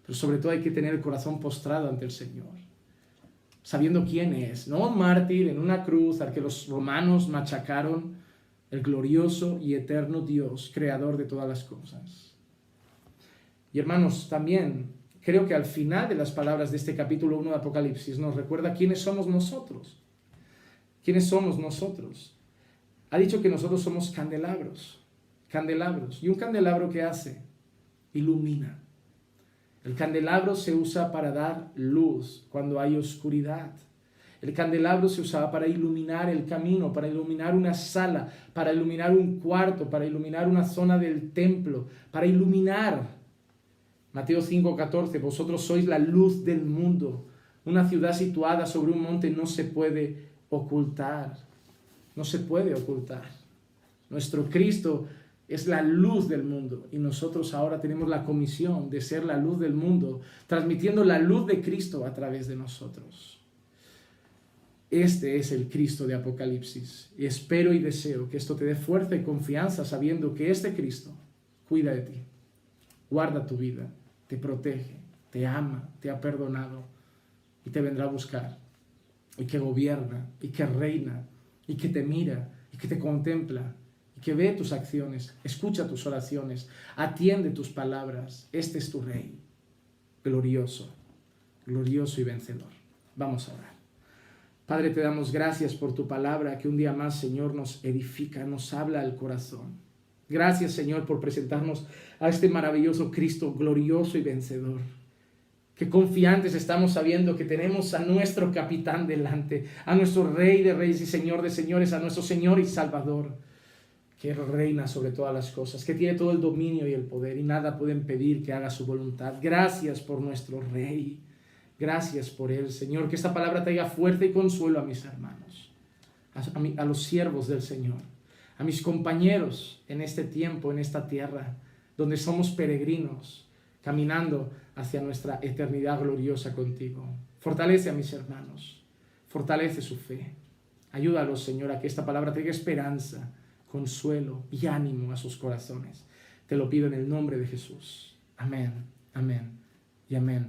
Pero sobre todo hay que tener el corazón postrado ante el Señor, sabiendo quién es, no un mártir en una cruz al que los romanos machacaron, el glorioso y eterno Dios, creador de todas las cosas. Y hermanos, también creo que al final de las palabras de este capítulo 1 de Apocalipsis nos recuerda quiénes somos nosotros. ¿Quiénes somos nosotros? Ha dicho que nosotros somos candelabros. ¿Y un candelabro qué hace? Ilumina. El candelabro se usa para dar luz cuando hay oscuridad. El candelabro se usaba para iluminar el camino, para iluminar una sala, para iluminar un cuarto, para iluminar una zona del templo, para iluminar. Mateo 5:14, vosotros sois la luz del mundo. Una ciudad situada sobre un monte no se puede ocultar. no se puede ocultar. Nuestro Cristo es la luz del mundo y nosotros ahora tenemos la comisión de ser la luz del mundo, transmitiendo la luz de Cristo a través de nosotros. Este es el Cristo de Apocalipsis y espero y deseo que esto te dé fuerza y confianza sabiendo que este Cristo cuida de ti, guarda tu vida, te protege, te ama, te ha perdonado y te vendrá a buscar, y que gobierna y que reina y que te mira y que te contempla y que ve tus acciones, escucha tus oraciones, atiende tus palabras. Este es tu Rey, glorioso, glorioso y vencedor. Vamos a orar. Padre, te damos gracias por tu palabra que un día más, Señor, nos edifica, nos habla al corazón. Gracias, Señor, por presentarnos a este maravilloso Cristo glorioso y vencedor. Qué confiantes estamos sabiendo que tenemos a nuestro capitán delante, a nuestro Rey de reyes y Señor de señores, a nuestro Señor y Salvador, que reina sobre todas las cosas, que tiene todo el dominio y el poder y nada puede impedir que haga su voluntad. Gracias por nuestro Rey. Gracias por Él, Señor, que esta palabra traiga fuerza y consuelo a mis hermanos, a los siervos del Señor, a mis compañeros en este tiempo, en esta tierra, donde somos peregrinos, caminando hacia nuestra eternidad gloriosa contigo. Fortalece a mis hermanos, fortalece su fe. Ayúdalos, Señor, a que esta palabra traiga esperanza, consuelo y ánimo a sus corazones. Te lo pido en el nombre de Jesús. Amén, amén y amén.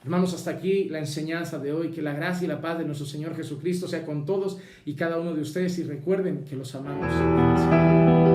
Hermanos, hasta aquí la enseñanza de hoy. Que la gracia y la paz de nuestro Señor Jesucristo sea con todos y cada uno de ustedes. Y recuerden que los amamos en el Señor.